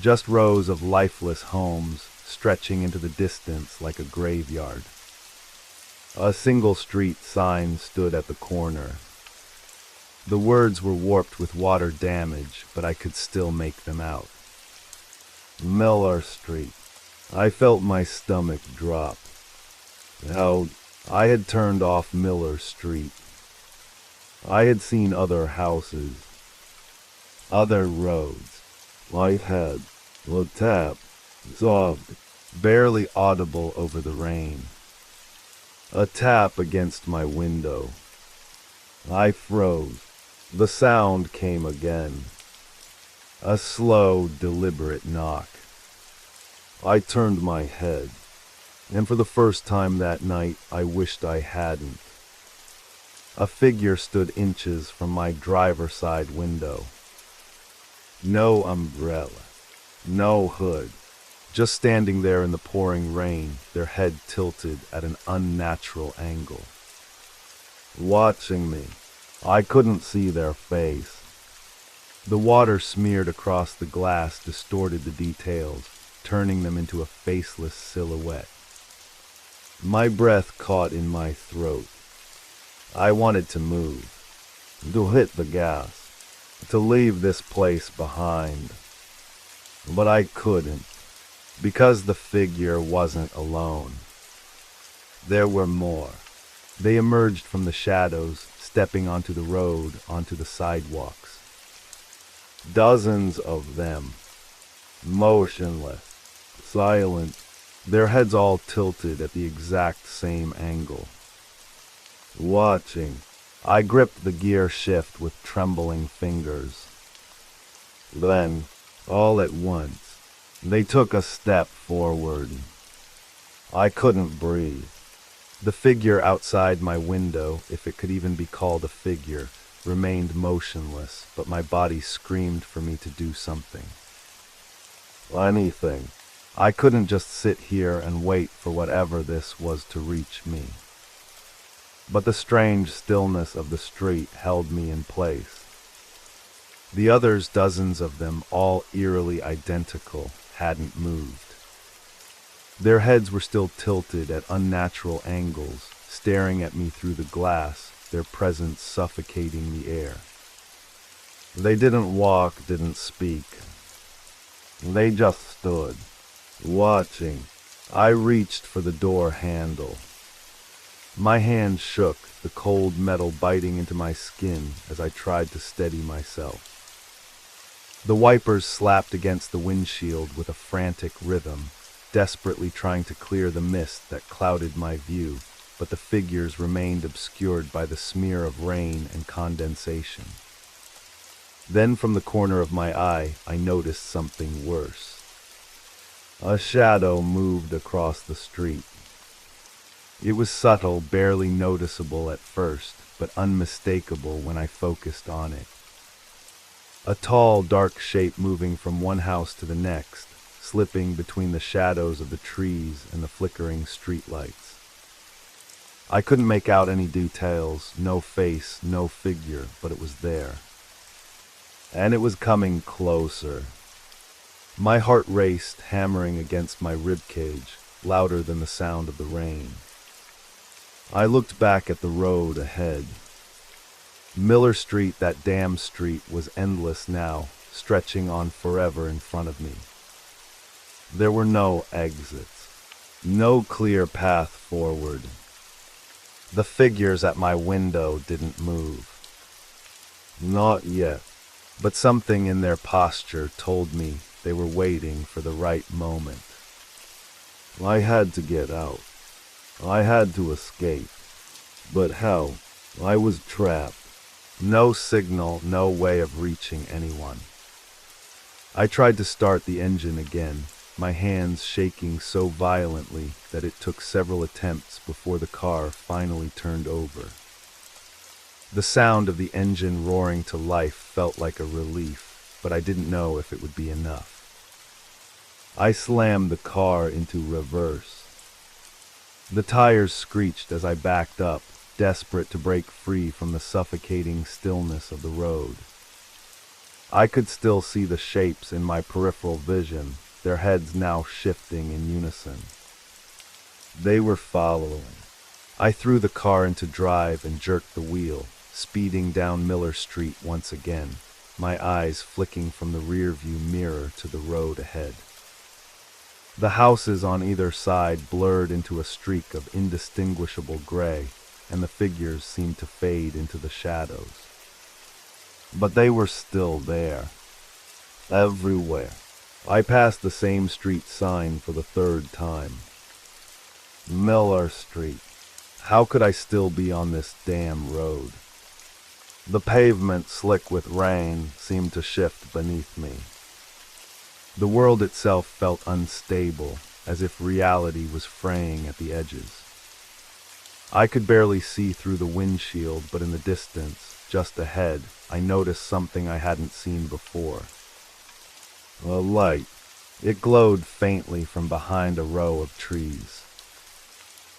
just rows of lifeless homes stretching into the distance like a graveyard. A single street sign stood at the corner. The words were warped with water damage, but I could still make them out. Miller Street. I felt my stomach drop. No, I had turned off Miller Street. I had seen other houses, other roads. I had a tap, soft, barely audible over the rain. A tap against my window. I froze. The sound came again. A slow, deliberate knock. I turned my head, and for the first time that night, I wished I hadn't. A figure stood inches from my driver's side window. No umbrella, no hood, just standing there in the pouring rain, their head tilted at an unnatural angle. Watching me. I couldn't see their face. The water smeared across the glass distorted the details, turning them into a faceless silhouette. My breath caught in my throat. I wanted to move, to hit the gas, to leave this place behind. But I couldn't, because the figure wasn't alone. There were more. They emerged from the shadows, stepping onto the road, onto the sidewalks. Dozens of them, motionless, silent, their heads all tilted at the exact same angle. Watching, I gripped the gear shift with trembling fingers. Then, all at once, they took a step forward. I couldn't breathe. The figure outside my window, if it could even be called a figure, remained motionless, but my body screamed for me to do something. Anything. I couldn't just sit here and wait for whatever this was to reach me. But the strange stillness of the street held me in place. The others, dozens of them, all eerily identical, hadn't moved. Their heads were still tilted at unnatural angles, staring at me through the glass, their presence suffocating the air. They didn't walk, didn't speak. They just stood, watching. I reached for the door handle. My hand shook, the cold metal biting into my skin as I tried to steady myself. The wipers slapped against the windshield with a frantic rhythm, desperately trying to clear the mist that clouded my view, but the figures remained obscured by the smear of rain and condensation. Then from the corner of my eye, I noticed something worse. A shadow moved across the street. It was subtle, barely noticeable at first, but unmistakable when I focused on it. A tall, dark shape moving from one house to the next, slipping between the shadows of the trees and the flickering streetlights. I couldn't make out any details, no face, no figure, but it was there. And it was coming closer. My heart raced, hammering against my ribcage, louder than the sound of the rain. I looked back at the road ahead. Miller Street, that damn street, was endless now, stretching on forever in front of me. There were no exits, no clear path forward. The figures at my window didn't move. Not yet, but something in their posture told me they were waiting for the right moment. I had to get out. I had to escape. But how? I was trapped. No signal, no way of reaching anyone. I tried to start the engine again, my hands shaking so violently that it took several attempts before the car finally turned over. The sound of the engine roaring to life felt like a relief, but I didn't know if it would be enough. I slammed the car into reverse. The tires screeched as I backed up, desperate to break free from the suffocating stillness of the road. I could still see the shapes in my peripheral vision, their heads now shifting in unison. They were following. I threw the car into drive and jerked the wheel, speeding down Miller Street once again, my eyes flicking from the rearview mirror to the road ahead. The houses on either side blurred into a streak of indistinguishable gray, and the figures seemed to fade into the shadows. But they were still there, everywhere. I passed the same street sign for the third time. Miller Street. How could I still be on this damn road? The pavement, slick with rain, seemed to shift beneath me. The world itself felt unstable, as if reality was fraying at the edges. I could barely see through the windshield, but in the distance, just ahead, I noticed something I hadn't seen before. A light. It glowed faintly from behind a row of trees.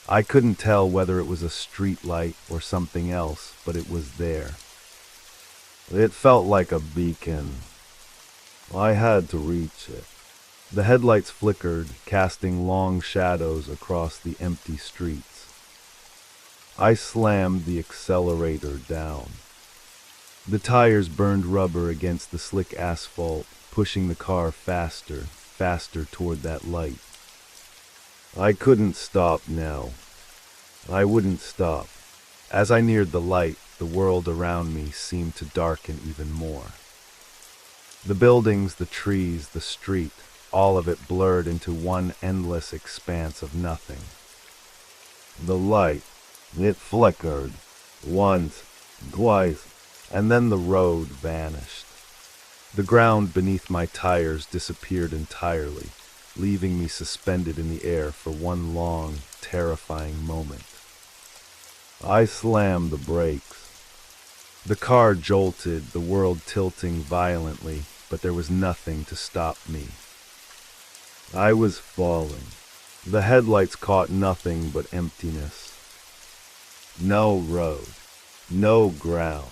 I couldn't tell whether it was a street light or something else, but it was there. It felt like a beacon. I had to reach it. The headlights flickered, casting long shadows across the empty streets. I slammed the accelerator down. The tires burned rubber against the slick asphalt, pushing the car faster toward that light. I couldn't stop now. I wouldn't stop. As I neared the light, the world around me seemed to darken even more. The buildings, the trees, the street, all of it blurred into one endless expanse of nothing. The light, it flickered, once, twice, and then the road vanished. The ground beneath my tires disappeared entirely, leaving me suspended in the air for one long, terrifying moment. I slammed the brakes. The car jolted, the world tilting violently, but there was nothing to stop me. I was falling. The headlights caught nothing but emptiness. No road, no ground.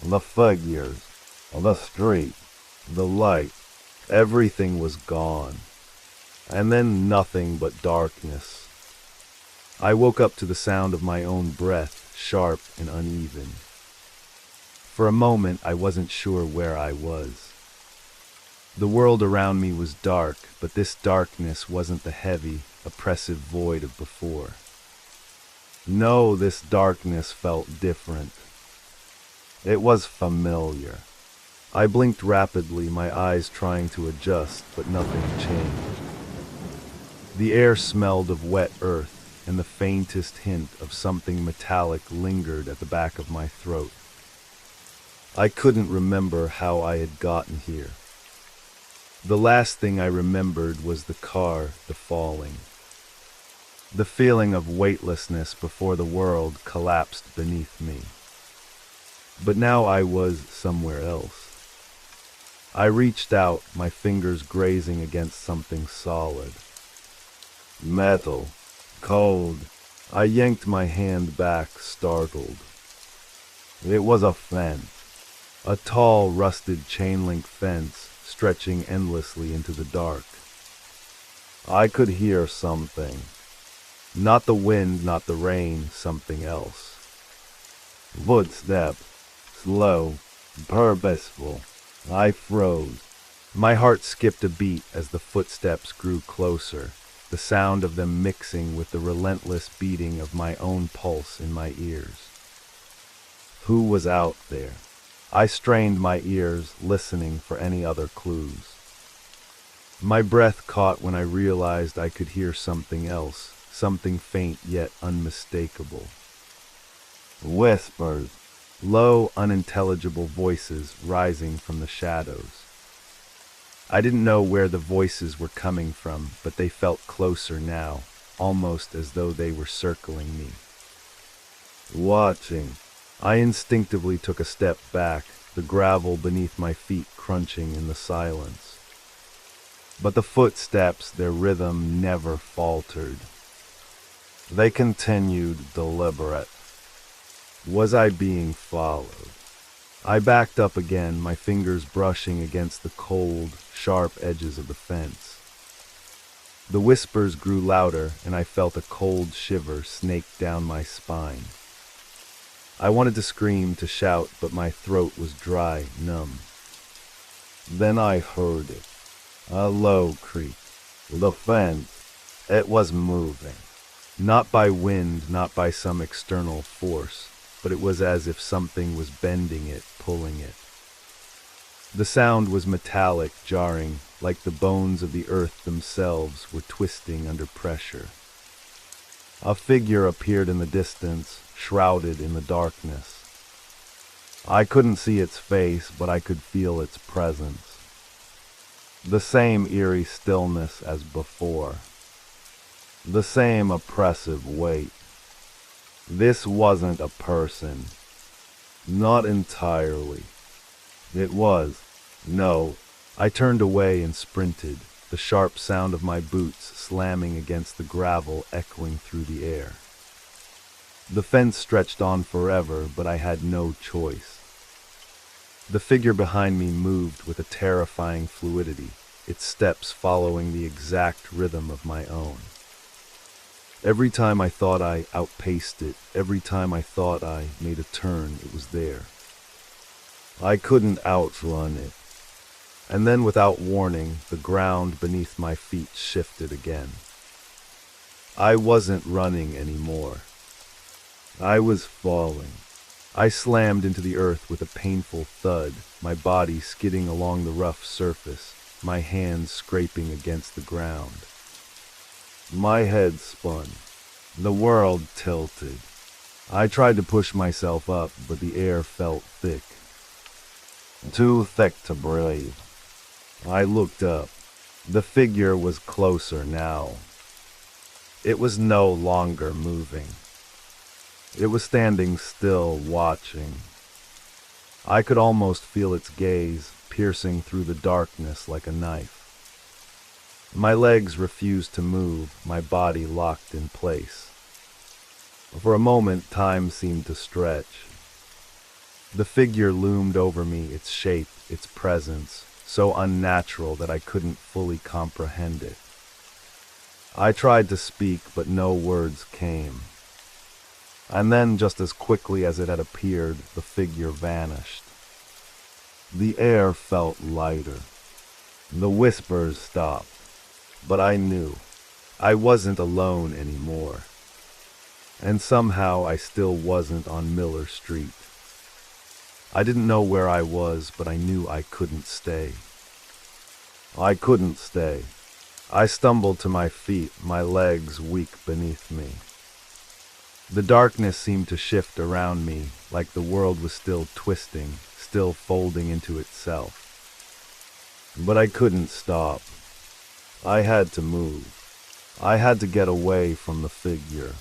The figures, the street, the light, everything was gone. And then nothing but darkness. I woke up to the sound of my own breath, sharp and uneven. For a moment, I wasn't sure where I was. The world around me was dark, but this darkness wasn't the heavy, oppressive void of before. No, this darkness felt different. It was familiar. I blinked rapidly, my eyes trying to adjust, but nothing changed. The air smelled of wet earth, and the faintest hint of something metallic lingered at the back of my throat. I couldn't remember how I had gotten here. The last thing I remembered was the car, the falling. The feeling of weightlessness before the world collapsed beneath me. But now I was somewhere else. I reached out, my fingers grazing against something solid. Metal. Cold. I yanked my hand back, startled. It was a fence. A tall, rusted chain-link fence stretching endlessly into the dark. I could hear something. Not the wind, not the rain, something else. Footstep. Slow. Purposeful. I froze. My heart skipped a beat as the footsteps grew closer, the sound of them mixing with the relentless beating of my own pulse in my ears. Who was out there? I strained my ears, listening for any other clues. My breath caught when I realized I could hear something else, something faint yet unmistakable. Whispers, low, unintelligible voices rising from the shadows. I didn't know where the voices were coming from, but they felt closer now, almost as though they were circling me. Watching. I instinctively took a step back, the gravel beneath my feet crunching in the silence. But the footsteps, their rhythm never faltered. They continued deliberate. Was I being followed? I backed up again, my fingers brushing against the cold, sharp edges of the fence. The whispers grew louder, and I felt a cold shiver snake down my spine. I wanted to scream, to shout, but my throat was dry, numb. Then I heard it. A low creak. The fence. It was moving. Not by wind, not by some external force, but it was as if something was bending it, pulling it. The sound was metallic, jarring, like the bones of the earth themselves were twisting under pressure. A figure appeared in the distance, shrouded in the darkness. I couldn't see its face, but I could feel its presence. The same eerie stillness as before. The same oppressive weight. This wasn't a person. Not entirely. It was. No. I turned away and sprinted, the sharp sound of my boots slamming against the gravel echoing through the air. The fence stretched on forever, but I had no choice. The figure behind me moved with a terrifying fluidity, its steps following the exact rhythm of my own. Every time I thought I outpaced it, every time I thought I made a turn, it was there. I couldn't outrun it. And then without warning, the ground beneath my feet shifted again. I wasn't running anymore. I was falling. I slammed into the earth with a painful thud, my body skidding along the rough surface, my hands scraping against the ground. My head spun. The world tilted. I tried to push myself up, but the air felt thick. Too thick to breathe. I looked up. The figure was closer now. It was no longer moving. It was standing still, watching. I could almost feel its gaze, piercing through the darkness like a knife. My legs refused to move, my body locked in place. For a moment, time seemed to stretch. The figure loomed over me, its shape, its presence, so unnatural that I couldn't fully comprehend it. I tried to speak, but no words came. And then, just as quickly as it had appeared, the figure vanished. The air felt lighter. The whispers stopped. But I knew. I wasn't alone anymore. And somehow I still wasn't on Miller Street. I didn't know where I was, but I knew I couldn't stay. I couldn't stay. I stumbled to my feet, my legs weak beneath me. The darkness seemed to shift around me, like the world was still twisting, still folding into itself. But I couldn't stop. I had to move. I had to get away from the figure.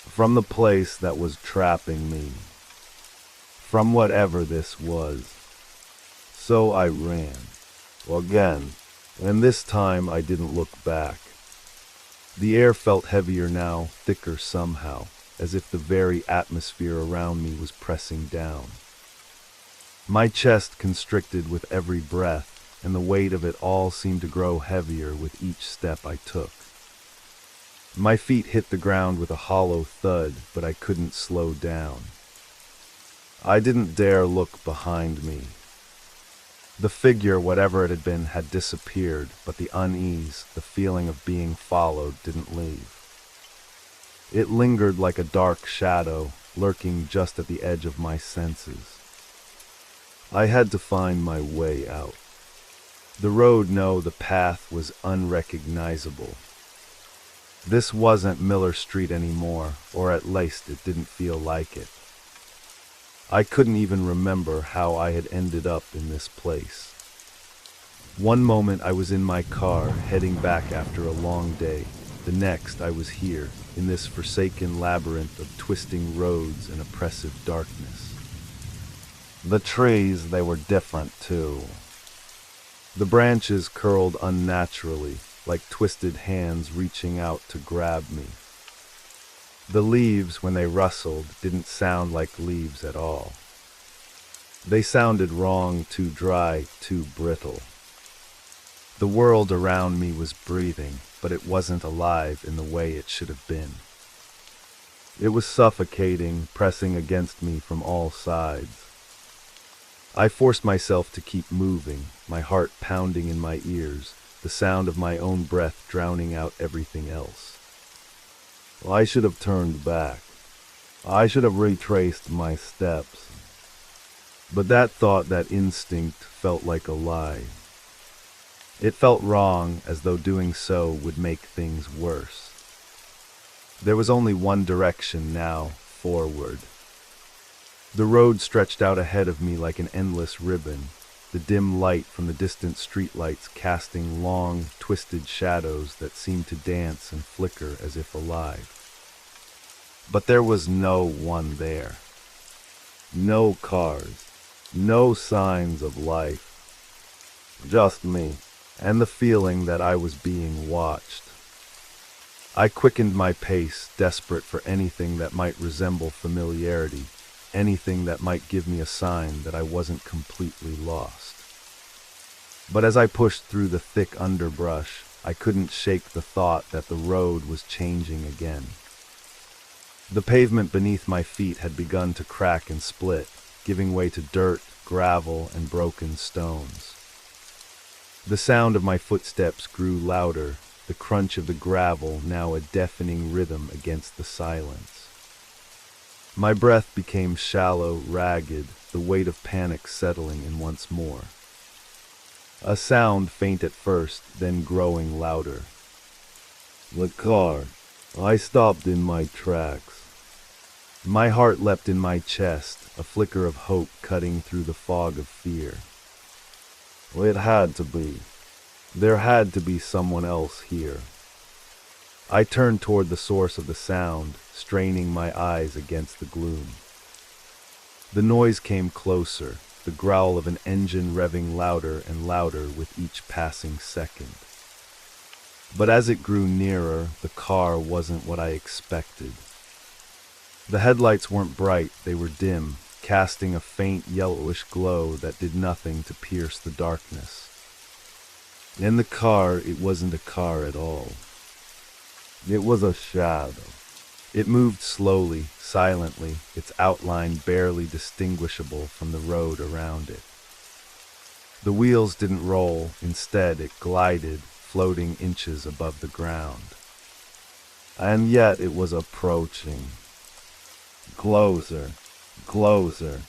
From the place that was trapping me. From whatever this was. So I ran. Again. And this time I didn't look back. The air felt heavier now, thicker somehow, as if the very atmosphere around me was pressing down. My chest constricted with every breath, and the weight of it all seemed to grow heavier with each step I took. My feet hit the ground with a hollow thud, but I couldn't slow down. I didn't dare look behind me. The figure, whatever it had been, had disappeared, but the unease, the feeling of being followed, didn't leave. It lingered like a dark shadow, lurking just at the edge of my senses. I had to find my way out. The road, no, the path was unrecognizable. This wasn't Miller Street anymore, or at least it didn't feel like it. I couldn't even remember how I had ended up in this place. One moment I was in my car, heading back after a long day. The next I was here, in this forsaken labyrinth of twisting roads and oppressive darkness. The trees, they were different too. The branches curled unnaturally, like twisted hands reaching out to grab me. The leaves, when they rustled, didn't sound like leaves at all. They sounded wrong, too dry, too brittle. The world around me was breathing, but it wasn't alive in the way it should have been. It was suffocating, pressing against me from all sides. I forced myself to keep moving, my heart pounding in my ears, the sound of my own breath drowning out everything else. I should have turned back. I should have retraced my steps. But that thought, that instinct, felt like a lie. It felt wrong, as though doing so would make things worse. There was only one direction now, forward. The road stretched out ahead of me like an endless ribbon, the dim light from the distant streetlights casting long, twisted shadows that seemed to dance and flicker as if alive. But there was no one there. No cars, no signs of life. Just me, and the feeling that I was being watched. I quickened my pace, desperate for anything that might resemble familiarity, anything that might give me a sign that I wasn't completely lost. But as I pushed through the thick underbrush, I couldn't shake the thought that the road was changing again. The pavement beneath my feet had begun to crack and split, giving way to dirt, gravel, and broken stones. The sound of my footsteps grew louder, the crunch of the gravel now a deafening rhythm against the silence. My breath became shallow, ragged, the weight of panic settling in once more. A sound, faint at first, then growing louder. The car. I stopped in my tracks. My heart leapt in my chest, a flicker of hope cutting through the fog of fear. It had to be. There had to be someone else here. I turned toward the source of the sound, straining my eyes against the gloom. The noise came closer, the growl of an engine revving louder and louder with each passing second. But as it grew nearer, the car wasn't what I expected. The headlights weren't bright, they were dim, casting a faint yellowish glow that did nothing to pierce the darkness. In the car, it wasn't a car at all. It was a shadow. It moved slowly, silently, its outline barely distinguishable from the road around it. The wheels didn't roll, instead it glided, floating inches above the ground. And yet it was approaching. Closer, closer.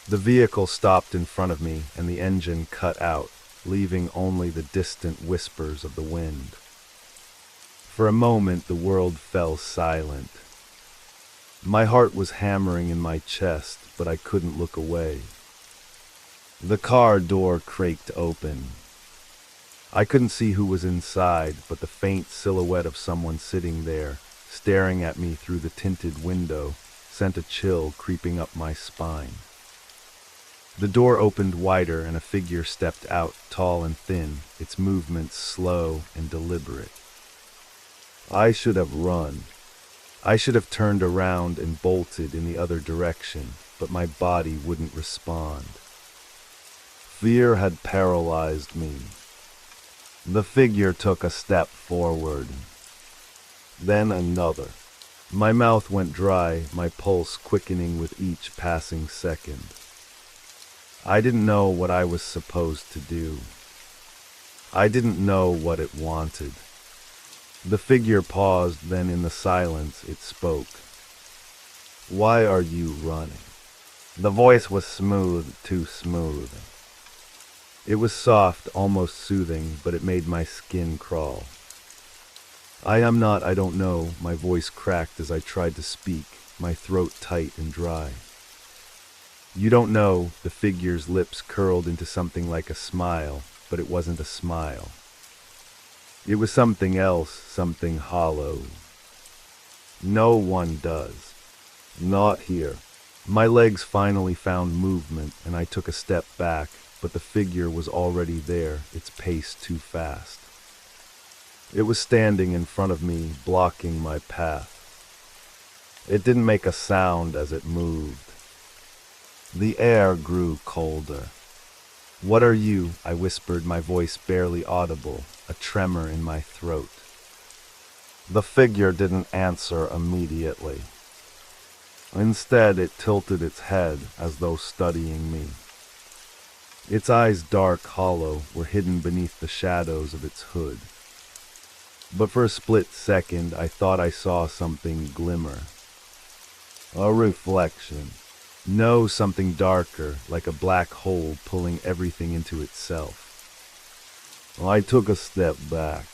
The vehicle stopped in front of me, and the engine cut out, leaving only the distant whispers of the wind. For a moment the world fell silent. My heart was hammering in my chest, but I couldn't look away. The car door creaked open. I couldn't see who was inside, but the faint silhouette of someone sitting there, staring at me through the tinted window, sent a chill creeping up my spine. The door opened wider and a figure stepped out, tall and thin, its movements slow and deliberate. I should have run. I should have turned around and bolted in the other direction, but my body wouldn't respond. Fear had paralyzed me. The figure took a step forward. Then another. My mouth went dry, my pulse quickening with each passing second. I didn't know what I was supposed to do. I didn't know what it wanted. The figure paused, then in the silence it spoke. Why are you running? The voice was smooth, too smooth. It was soft, almost soothing, but it made my skin crawl. I don't know, my voice cracked as I tried to speak, my throat tight and dry. You don't know, the figure's lips curled into something like a smile, but it wasn't a smile. It was something else, something hollow. No one does. Not here. My legs finally found movement, and I took a step back, but the figure was already there, its pace too fast. It was standing in front of me, blocking my path. It didn't make a sound as it moved. The air grew colder. What are you? I whispered, my voice barely audible, a tremor in my throat. The figure didn't answer immediately. Instead, it tilted its head as though studying me. Its eyes, dark, hollow, were hidden beneath the shadows of its hood. but for a split second I thought I saw something glimmer. A reflection. No, something darker, like a black hole pulling everything into itself. I took a step back,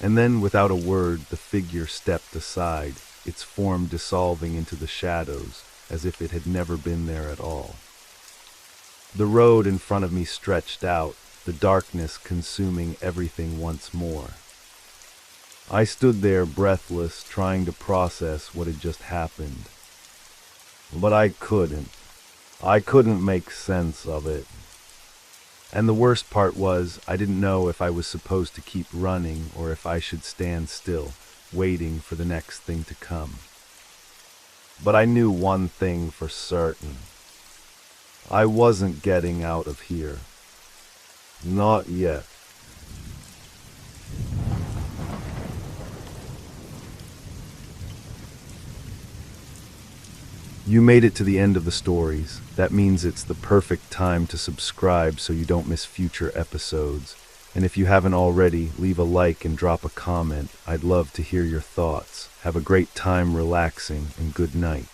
and then without a word the figure stepped aside, its form dissolving into the shadows as if it had never been there at all. The road in front of me stretched out, the darkness consuming everything once more. I stood there breathless, trying to process what had just happened. But I couldn't. I couldn't make sense of it. And the worst part was, I didn't know if I was supposed to keep running or if I should stand still, waiting for the next thing to come. But I knew one thing for certain. I wasn't getting out of here. Not yet. You made it to the end of the stories. That means it's the perfect time to subscribe so you don't miss future episodes. And if you haven't already, leave a like and drop a comment. I'd love to hear your thoughts. Have a great time relaxing, and good night.